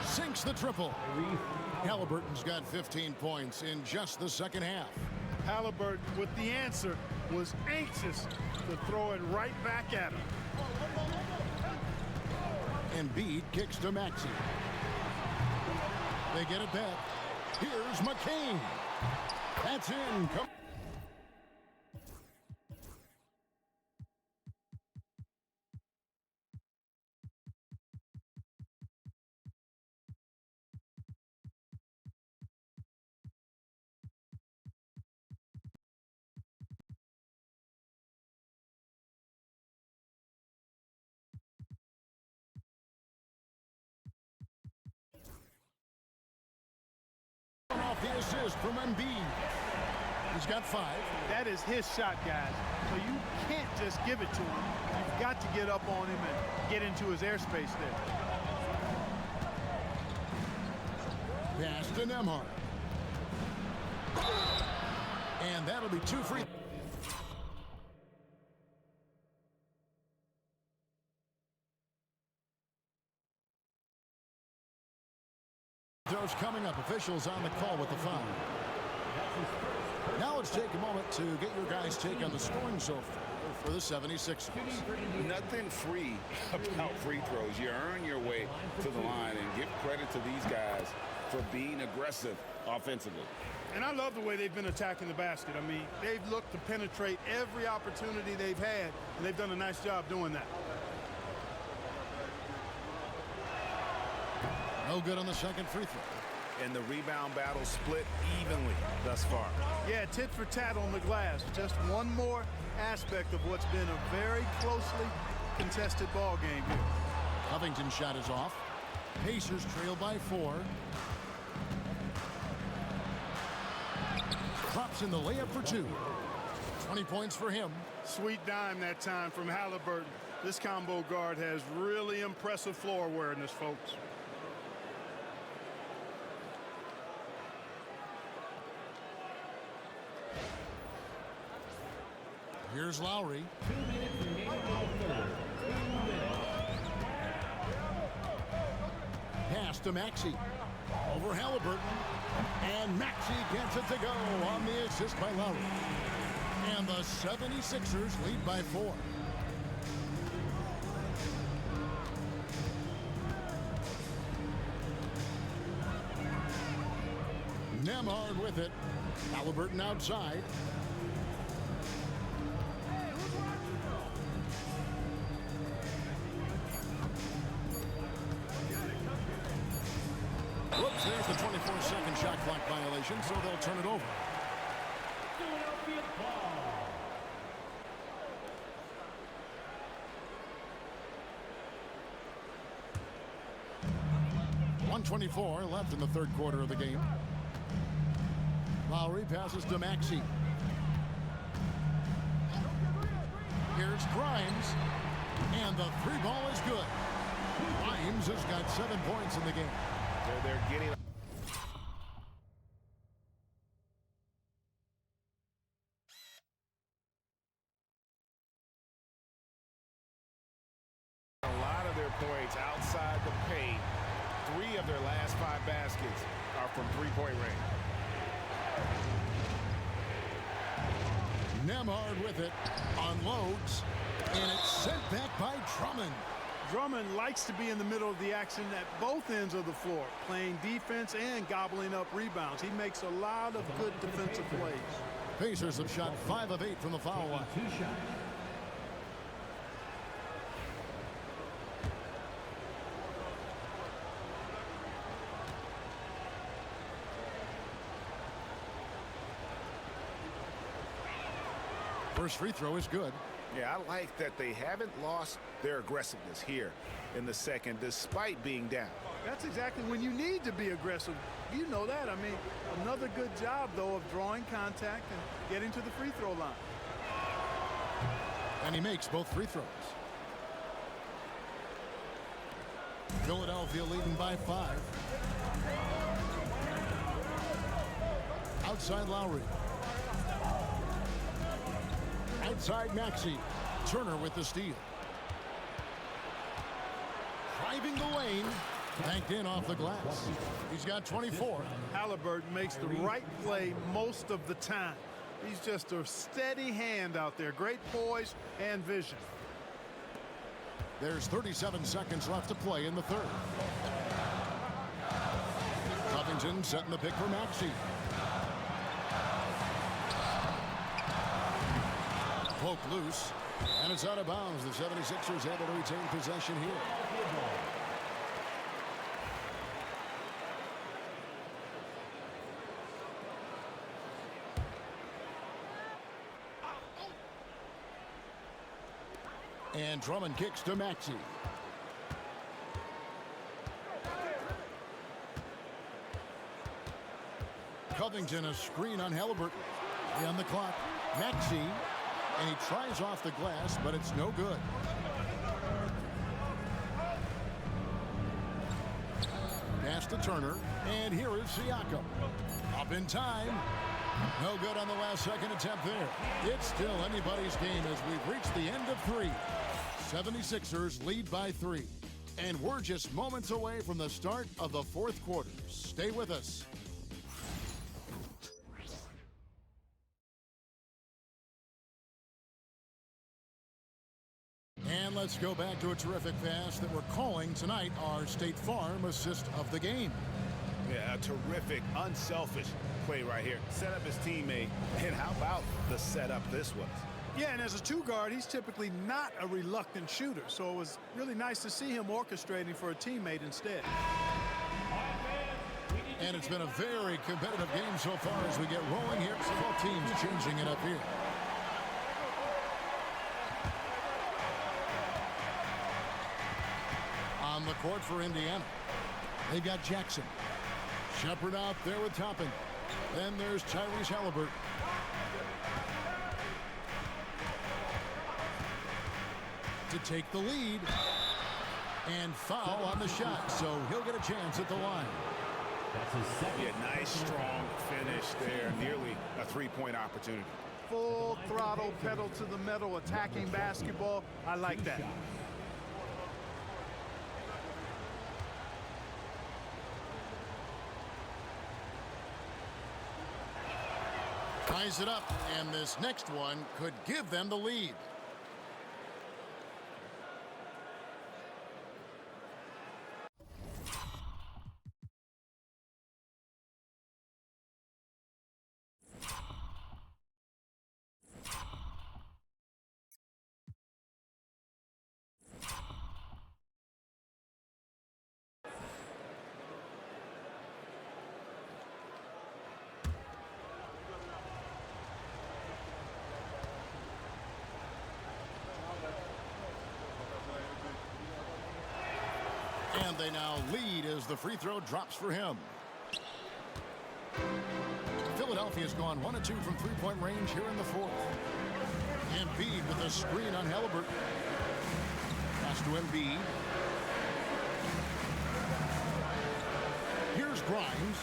Sinks the triple. Halliburton's got 15 points in just the second half. Halliburton, with the answer, was anxious to throw it right back at him. Embiid kicks to Maxey. They get it back. Here's McCain. That's in. Off the assist from Embiid. He's got 5. That is his shot, guys. So you can't just give it to him. You've got to get up on him and get into his airspace there. Pass to Nembhard. And that'll be 2 free. Throws coming up. Officials on the call with the foul. Now let's take a moment to get your guys' take on the scoring so far for the 76ers. Nothing free about free throws. You earn your way to the line, and give credit to these guys for being aggressive offensively. And I love the way they've been attacking the basket. I mean, they've looked to penetrate every opportunity they've had, and they've done a nice job doing that. No good on the second free throw. And the rebound battle split evenly thus far. Yeah, tit for tat on the glass. Just one more aspect of what's been a very closely contested ball game here. Covington's shot is off. Pacers trail by 4. Drops in the layup for 2. 20 points for him. Sweet dime that time from Halliburton. This combo guard has really impressive floor awareness, folks. Here's Lowry. 2 minutes remaining in the third. 2 minutes. Pass to Maxey. Over Halliburton. And Maxey gets it to go on the assist by Lowry. And the 76ers lead by 4. Nembhard with it. Halliburton outside. Whoops, there's the 24-second shot clock violation, so they'll turn it over. Philadelphia ball. 1:24 left in the third quarter of the game. Lowry passes to Maxey. Here's Grimes. And the 3 ball is good. Grimes has got 7 points in the game. They're getting a lot of their points outside the paint. 3 of their last 5 baskets are from three-point range. Nembhard with it, unloads, and it's sent back by Drummond. Drummond likes to be in the middle of the action at both ends of the floor, playing defense and gobbling up rebounds. He makes a lot of good defensive plays. Pacers have shot 5 of 8 from the foul line. 2 shots. First free throw is good. Yeah, I like that they haven't lost their aggressiveness here in the second, despite being down. That's exactly when you need to be aggressive. You know that. I mean, another good job, though, of drawing contact and getting to the free throw line. And he makes both free throws. Philadelphia leading by 5. Outside Lowry. Outside Maxey. Turner with the steal. Driving the lane. Banked in off the glass. He's got 24. Halliburton makes the right play most of the time. He's just a steady hand out there. Great poise and vision. There's 37 seconds left to play in the third. Covington setting the pick for Maxey. Poked loose, and it's out of bounds. The 76ers able to retain possession here. And Drummond kicks to Maxey. Covington, a screen on Halliburton. On the clock, Maxey, and he tries off the glass, but it's no good. Pass to Turner, and here is Siakam. Up in time. No good on the last second attempt there. It's still anybody's game as we've reached the end of 3. 76ers lead by 3. And we're just moments away from the start of the fourth quarter. Stay with us. And let's go back to a terrific pass that we're calling tonight our State Farm assist of the game. Yeah, a terrific, unselfish play right here. Set up his teammate, and how about the setup this was? Yeah, and as a two-guard, he's typically not a reluctant shooter, so it was really nice to see him orchestrating for a teammate instead. And it's been a very competitive game so far as we get rolling here. So both teams changing it up here. On the court for Indiana, they've got Jackson. Shepard out there with Toppin. Then there's Tyrese Halliburton. To take the lead. And foul on the shot, so he'll get a chance at the line. Yeah, nice, strong finish there. Nearly a three-point opportunity. Full throttle, pedal to the metal, attacking basketball. I like that. Ties it up, and this next one could give them the lead. And they now lead as the free throw drops for him. Philadelphia's gone 1 of 2 from three-point range here in the fourth. Embiid with a screen on Halliburton. Pass to Embiid. Here's Grimes.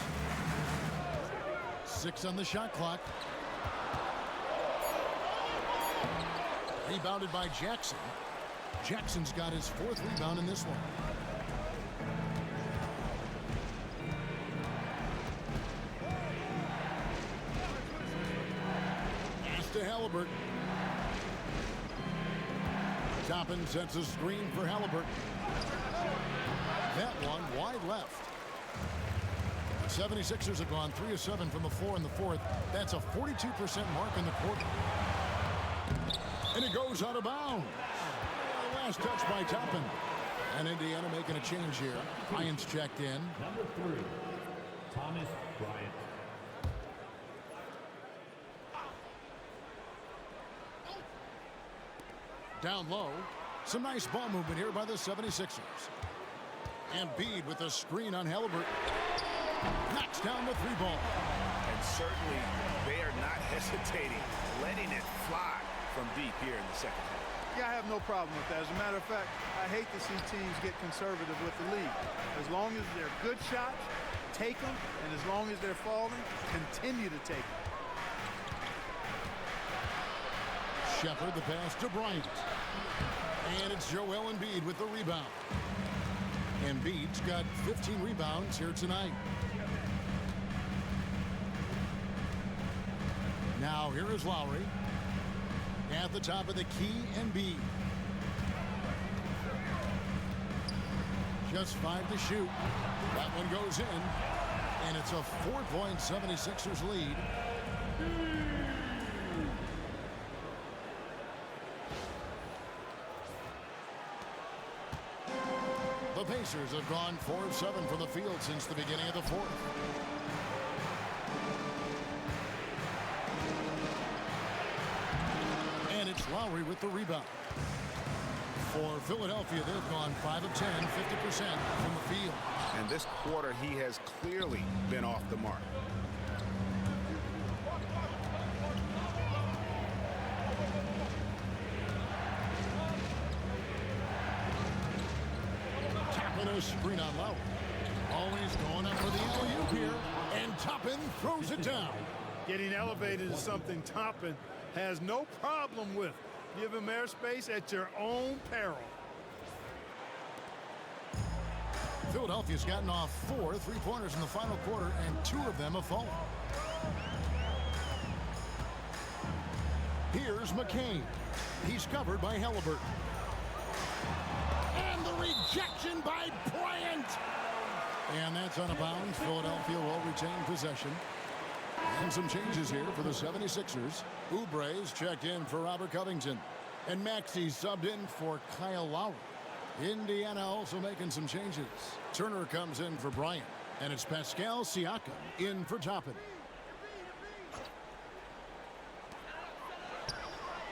6 on the shot clock. Rebounded by Jackson. Jackson's got his 4th rebound in this one. To Halliburton. Toppin sets a screen for Halliburton. That one wide left. The 76ers have gone 3 of 7 from the floor in the fourth. That's a 42% mark in the quarter. And it goes out of bounds. Last touch by Toppin. And Indiana making a change here. Bryant's checked in. Number 3, Thomas Bryant. Down low. Some nice ball movement here by the 76ers. Embiid with a screen on Halliburton. Knocks down the three ball. And certainly they are not hesitating, letting it fly from deep here in the second half. Yeah, I have no problem with that. As a matter of fact, I hate to see teams get conservative with the lead. As long as they're good shots, take them, and as long as they're falling, continue to take them. Shepard the pass to Bryant. And it's Joel Embiid with the rebound. Embiid's got 15 rebounds here tonight. Now here is Lowry. At the top of the key, Embiid. Just 5 to shoot. That one goes in. And it's a 4-point 76ers lead. The Pacers have gone 4 of 7 from the field since the beginning of the fourth. And it's Lowry with the rebound. For Philadelphia, they've gone 5 of 10, 50% from the field. And this quarter, he has clearly been off the mark. Toppin a screen on Lowry. Always going up for the alley-oop here. And Toppin throws it down. Getting elevated is something Toppin has no problem with. Give him airspace at your own peril. Philadelphia's gotten off 4 3-pointers in the final quarter, and 2 of them have fallen. Here's McCain. He's covered by Halliburton. And the rejection by Bryant. And that's out of bounds. Philadelphia will retain possession. And some changes here for the 76ers. Oubre's checked in for Robert Covington. And Maxey's subbed in for Kyle Lowry. Indiana also making some changes. Turner comes in for Bryant. And it's Pascal Siakam in for Toppin.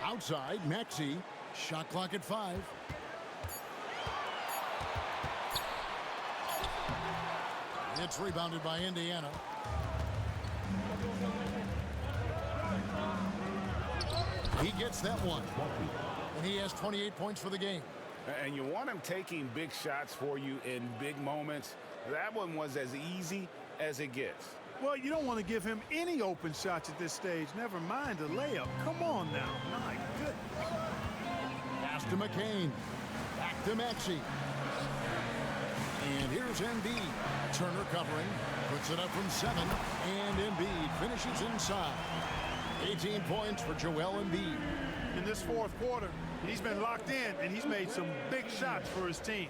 Outside, Maxey. Shot clock at 5. It's rebounded by Indiana. He gets that one. And he has 28 points for the game. And you want him taking big shots for you in big moments. That one was as easy as it gets. Well, you don't want to give him any open shots at this stage. Never mind a layup. Come on now. My goodness. Pass to McCain. Back to Maxey. And here's Embiid. Turner covering. Puts it up from 7. And Embiid finishes inside. 18 points for Joel Embiid. In this fourth quarter, he's been locked in, and he's made some big shots for his team.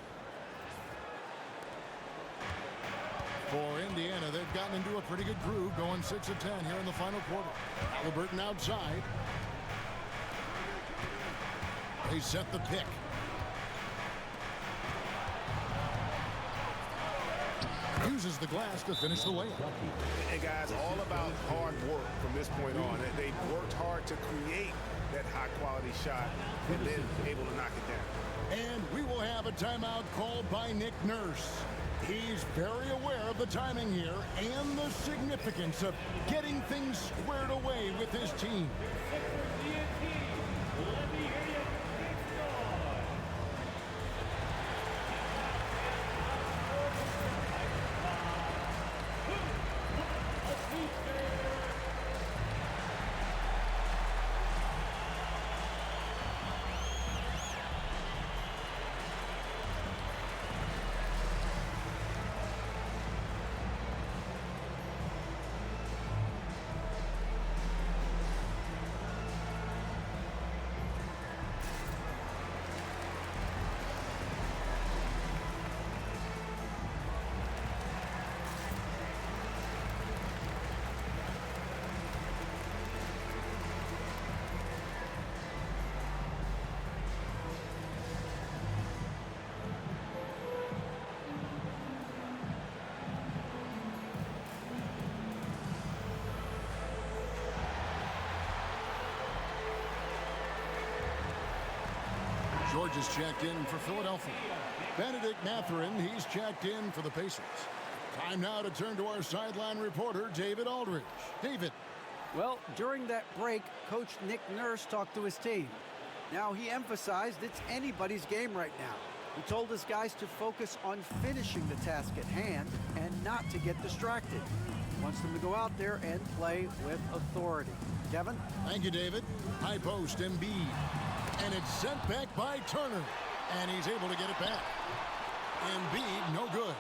For Indiana, they've gotten into a pretty good groove, going 6 of 10 here in the final quarter. Halliburton outside. They set the pick. Uses the glass to finish the layup. And guys, all about hard work from this point on. They worked hard to create that high-quality shot and then able to knock it down. And we will have a timeout called by Nick Nurse. He's very aware of the timing here and the significance of getting things squared away with his team. George is checked in for Philadelphia. Benedict Mathurin, he's checked in for the Pacers. Time now to turn to our sideline reporter, David Aldridge. David. Well, during that break, Coach Nick Nurse talked to his team. Now, he emphasized it's anybody's game right now. He told his guys to focus on finishing the task at hand and not to get distracted. He wants them to go out there and play with authority. Kevin? Thank you, David. High post, Embiid. And it's sent back by Turner. And he's able to get it back. Embiid, no good.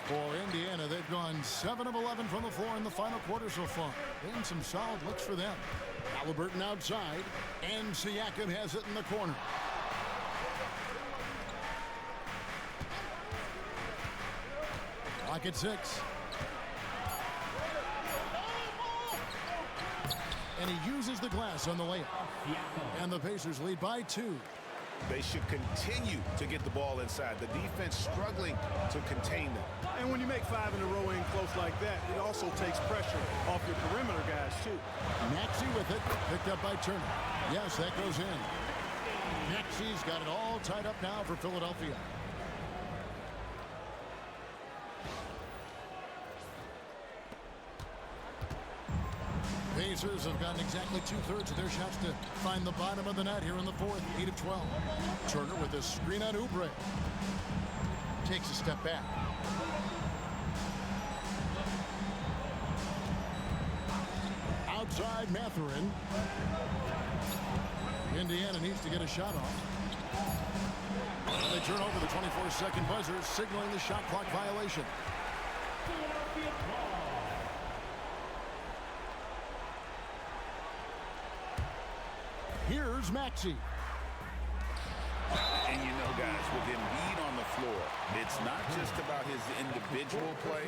For Indiana, they've gone 7 of 11 from the floor in the final quarter so far. Been some solid looks for them. Halliburton outside, and Siakam has it in the corner. Clock at 6. And he uses the glass on the layup. And the Pacers lead by 2. They should continue to get the ball inside. The defense struggling to contain them. And when you make 5 in a row in close like that, it also takes pressure off your perimeter guys, too. Maxey with it, picked up by Turner. Yes, that goes in. Maxey's got it all tied up now for Philadelphia. Pacers have gotten exactly 2/3 of their shots to find the bottom of the net here in the fourth, 8 of 12. Turner with a screen on Oubre. Takes a step back. Outside Mathurin. Indiana needs to get a shot off. They turn over the 24-second buzzer, signaling the shot clock violation. Here's Maxey. And you know, guys, with Embiid on the floor, it's not just about his individual play.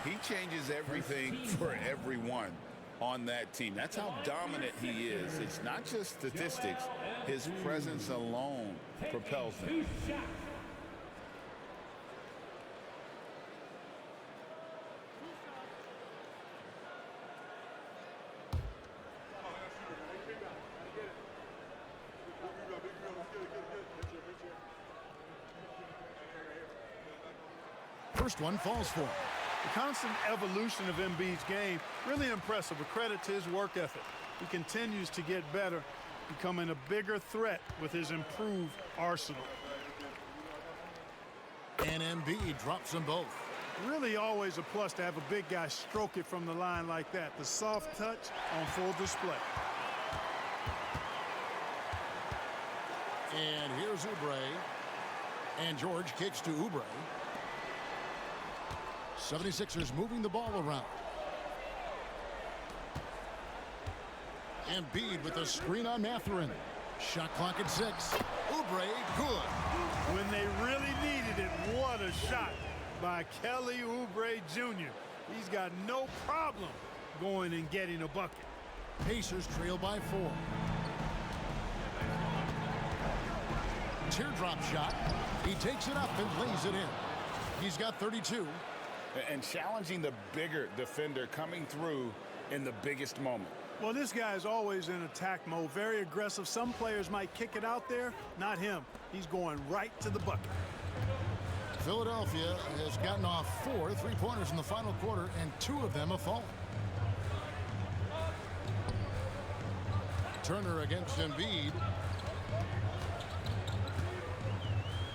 He changes everything for everyone on that team. That's how dominant he is. It's not just statistics. His presence alone propels them. First one falls for him. The constant evolution of Embiid's game, really impressive. A credit to his work ethic. He continues to get better, becoming a bigger threat with his improved arsenal. And Embiid drops them both. Really always a plus to have a big guy stroke it from the line like that. The soft touch on full display. And here's Oubre. And George kicks to Oubre. 76ers moving the ball around. Embiid with a screen on Mathurin. Shot clock at 6. Oubre, good. When they really needed it, what a shot by Kelly Oubre Jr. He's got no problem going and getting a bucket. Pacers trail by 4. Teardrop shot. He takes it up and lays it in. He's got 32. And challenging the bigger defender coming through in the biggest moment. Well, this guy is always in attack mode, very aggressive. Some players might kick it out there, not him. He's going right to the bucket. Philadelphia has gotten off 4 3-pointers in the final quarter, and 2 of them have fallen. Turner against Embiid.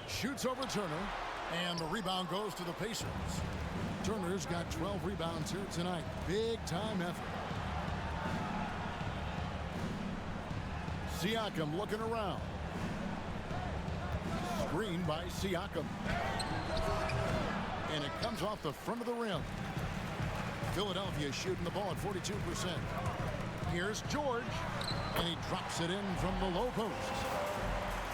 Shoots over Turner, and the rebound goes to the Pacers. Turner's got 12 rebounds here tonight. Big-time effort. Siakam looking around. Screen by Siakam. And it comes off the front of the rim. Philadelphia shooting the ball at 42%. Here's George. And he drops it in from the low post.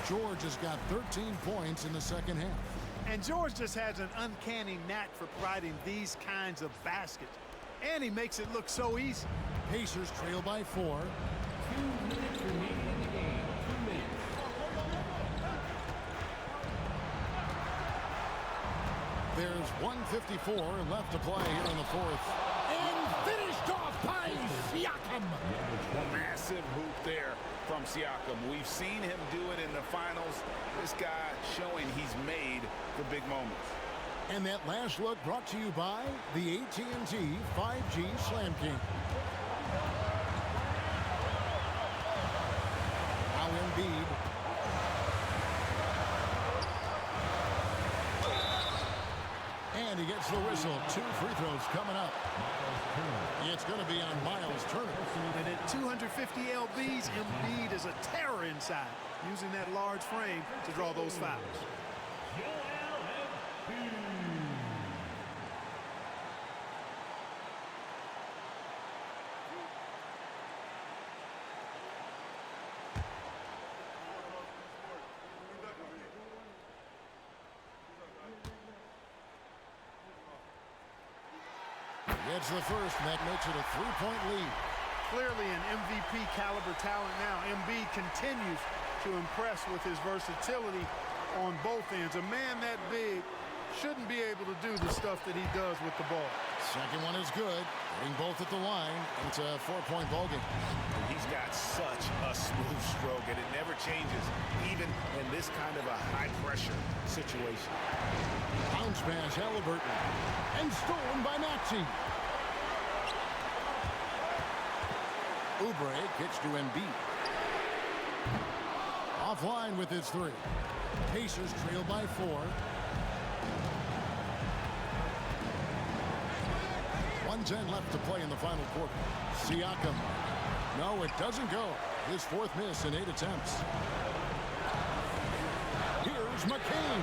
George has got 13 points in the second half. And George just has an uncanny knack for providing these kinds of baskets. And he makes it look so easy. Pacers trail by 4. 2 minutes remaining in the game. 2 minutes. There's 1:54 left to play here in the fourth. And finished off by Siakam. Massive hoop there from Siakam. We've seen him do it in the finals. This guy showing he's made for big moments. And that last look brought to you by the AT&T 5G Slam King. Now Embiid. And he gets the whistle. 2 free throws coming up. It's going to be on Miles Turner. And at 250 lbs, Embiid is a terror inside, using that large frame to draw those fouls. It's the first, and that makes it a 3-point lead. Clearly an MVP caliber talent now. Embiid continues to impress with his versatility on both ends. A man that big shouldn't be able to do the stuff that he does with the ball. Second one is good. Hitting both at the line. And it's a 4-point ball game. He's got such a smooth stroke, and it never changes, even in this kind of a high-pressure situation. Bounce pass, Halliburton. And stolen by Maxey. Oubre gets to Embiid. Offline with his 3. Pacers trail by 4. 1:10 left to play in the final quarter. Siakam. No, it doesn't go. His 4th miss in 8 attempts. Here's McCain.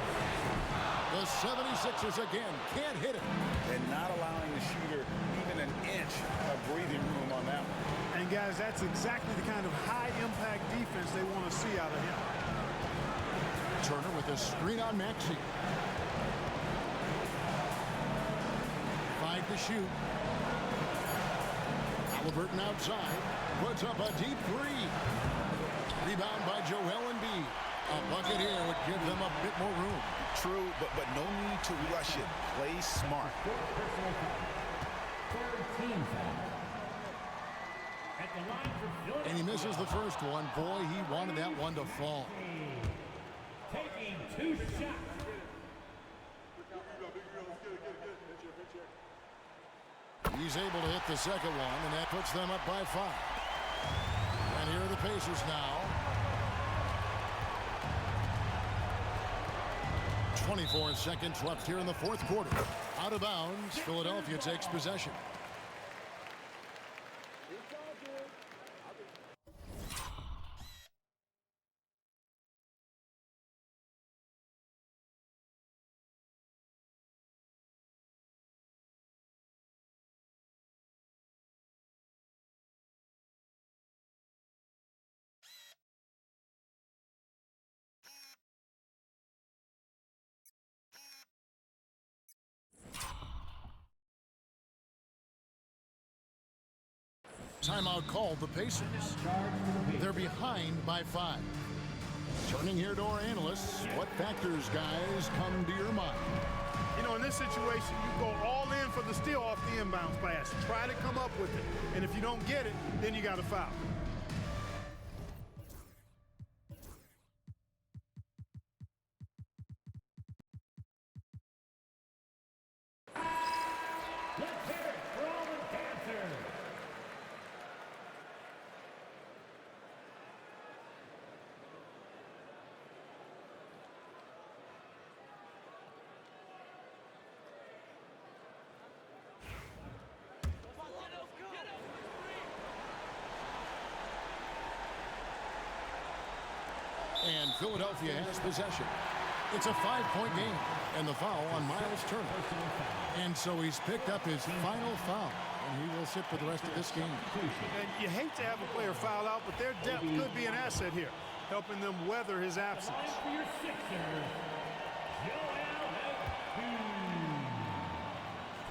The 76ers again can't hit it. And not allowing the shooter even an inch of breathing room on that one. And guys, that's exactly the kind of high-impact defense they want to see out of him. Turner with a screen on Maxey. 5 to shoot. Halliburton outside. Puts up a deep 3. Rebound by Joel Embiid. A bucket here would give them a bit more room. True, but no need to rush it. Play smart. And he misses the first one. Boy, he wanted that one to fall. Taking 2 shots. He's able to hit the second one, and that puts them up by 5. And here are the Pacers now. 24 seconds left here in the fourth quarter. Out of bounds, Philadelphia takes possession. Timeout called the Pacers. They're behind by 5. Turning here to our analysts, what factors, guys, come to your mind? You know, in this situation, you go all in for the steal off the inbounds pass. Try to come up with it. And if you don't get it, then you got to foul. Let's hear it for all the dancers. And Philadelphia has possession. It's a 5-point game, and the foul on Miles Turner. And so he's picked up his final foul, and he will sit for the rest of this game. And you hate to have a player foul out, but their depth could be an asset here, helping them weather his absence. For your Sixers, Joel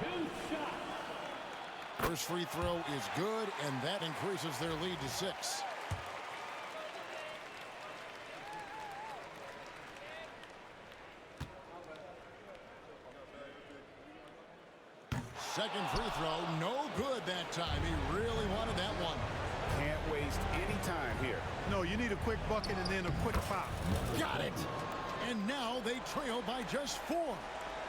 2 shots. First free throw is good, and that increases their lead to 6. Second free throw, no good that time. He really wanted that one. Can't waste any time here. No, you need a quick bucket and then a quick foul. Got it. And now they trail by just 4.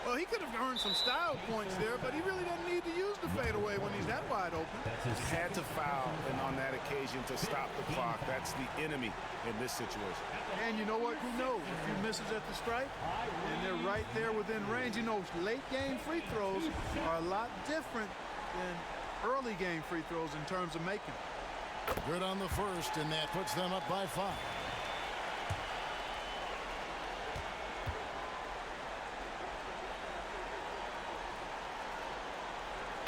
Well, he could have earned some style points there, but he really doesn't need to use the fadeaway when he's that wide open. Had to foul and on that occasion to stop the clock. That's the enemy in this situation. And you know what? Who knows? If he misses at the stripe and they're right there within range, you know, late game free throws are a lot different than early game free throws in terms of making. Good on the first, and that puts them up by 5.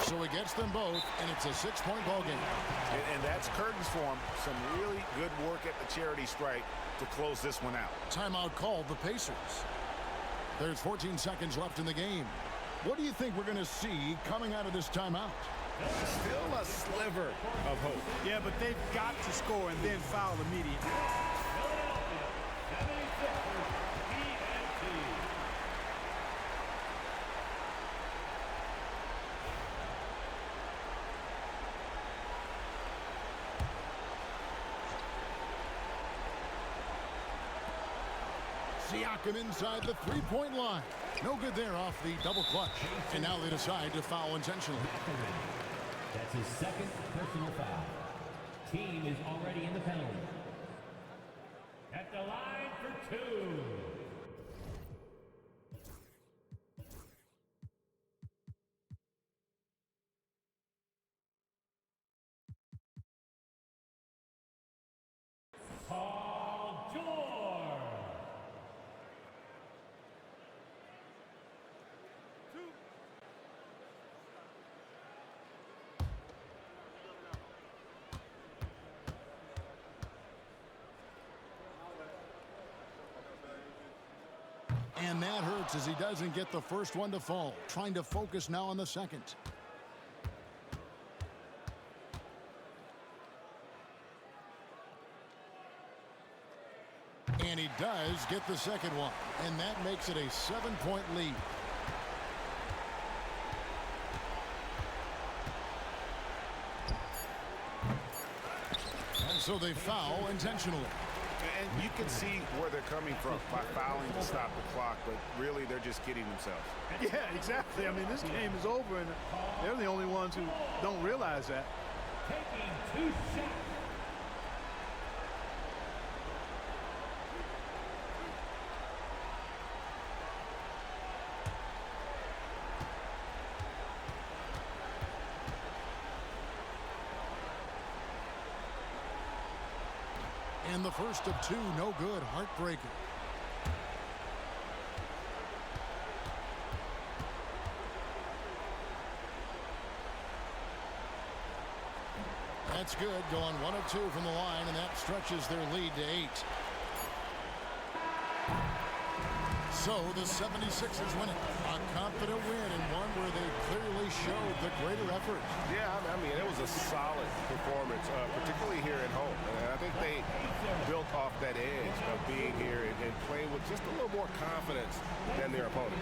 So he gets them both, and it's a 6-point ball game. And that's curtains for him. Some really good work at the charity stripe to close this one out. Timeout called the Pacers. There's 14 seconds left in the game. What do you think we're going to see coming out of this timeout? Still a sliver of hope. Yeah, but they've got to score and then foul immediately. Siakam inside the 3-point line. No good there off the double clutch. And now they decide to foul intentionally. That's his second personal foul. Team is already in the penalty. At the line for 2. And that hurts as he doesn't get the first one to fall. Trying to focus now on the second. And he does get the second one. And that makes it a 7-point lead. And so they foul intentionally. And you can see where they're coming from by fouling to stop the clock, but really they're just kidding themselves. Yeah, exactly. I mean, this game is over, and they're the only ones who don't realize that. Taking 2 shots. And the first of 2, no good. Heartbreaker. That's good. Going 1 of 2 from the line, and that stretches their lead to 8. So the 76ers win it. A confident win, and one where they clearly showed the greater effort. Yeah, I mean, it was a solid performance, particularly here at home. And I think they built off that edge of being here and playing with just a little more confidence than their opponent.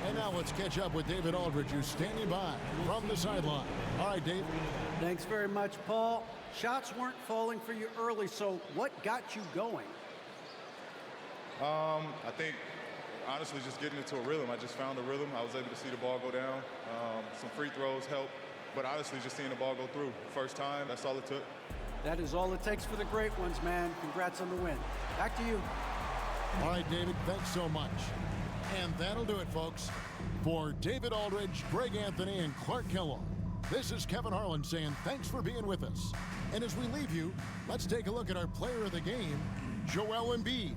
And now let's catch up with David Aldridge, who's standing by from the sideline. All right, Dave. Thanks very much, Paul. Shots weren't falling for you early, so what got you going? I think, honestly, just getting into a rhythm. I just found a rhythm. I was able to see the ball go down. Some free throws helped. But honestly, just seeing the ball go through. First time, that's all it took. That is all it takes for the great ones, man. Congrats on the win. Back to you. All right, David, thanks so much. And that'll do it, folks. For David Aldridge, Greg Anthony, and Clark Kellogg, this is Kevin Harlan saying thanks for being with us. And as we leave you, let's take a look at our player of the game, Joel Embiid.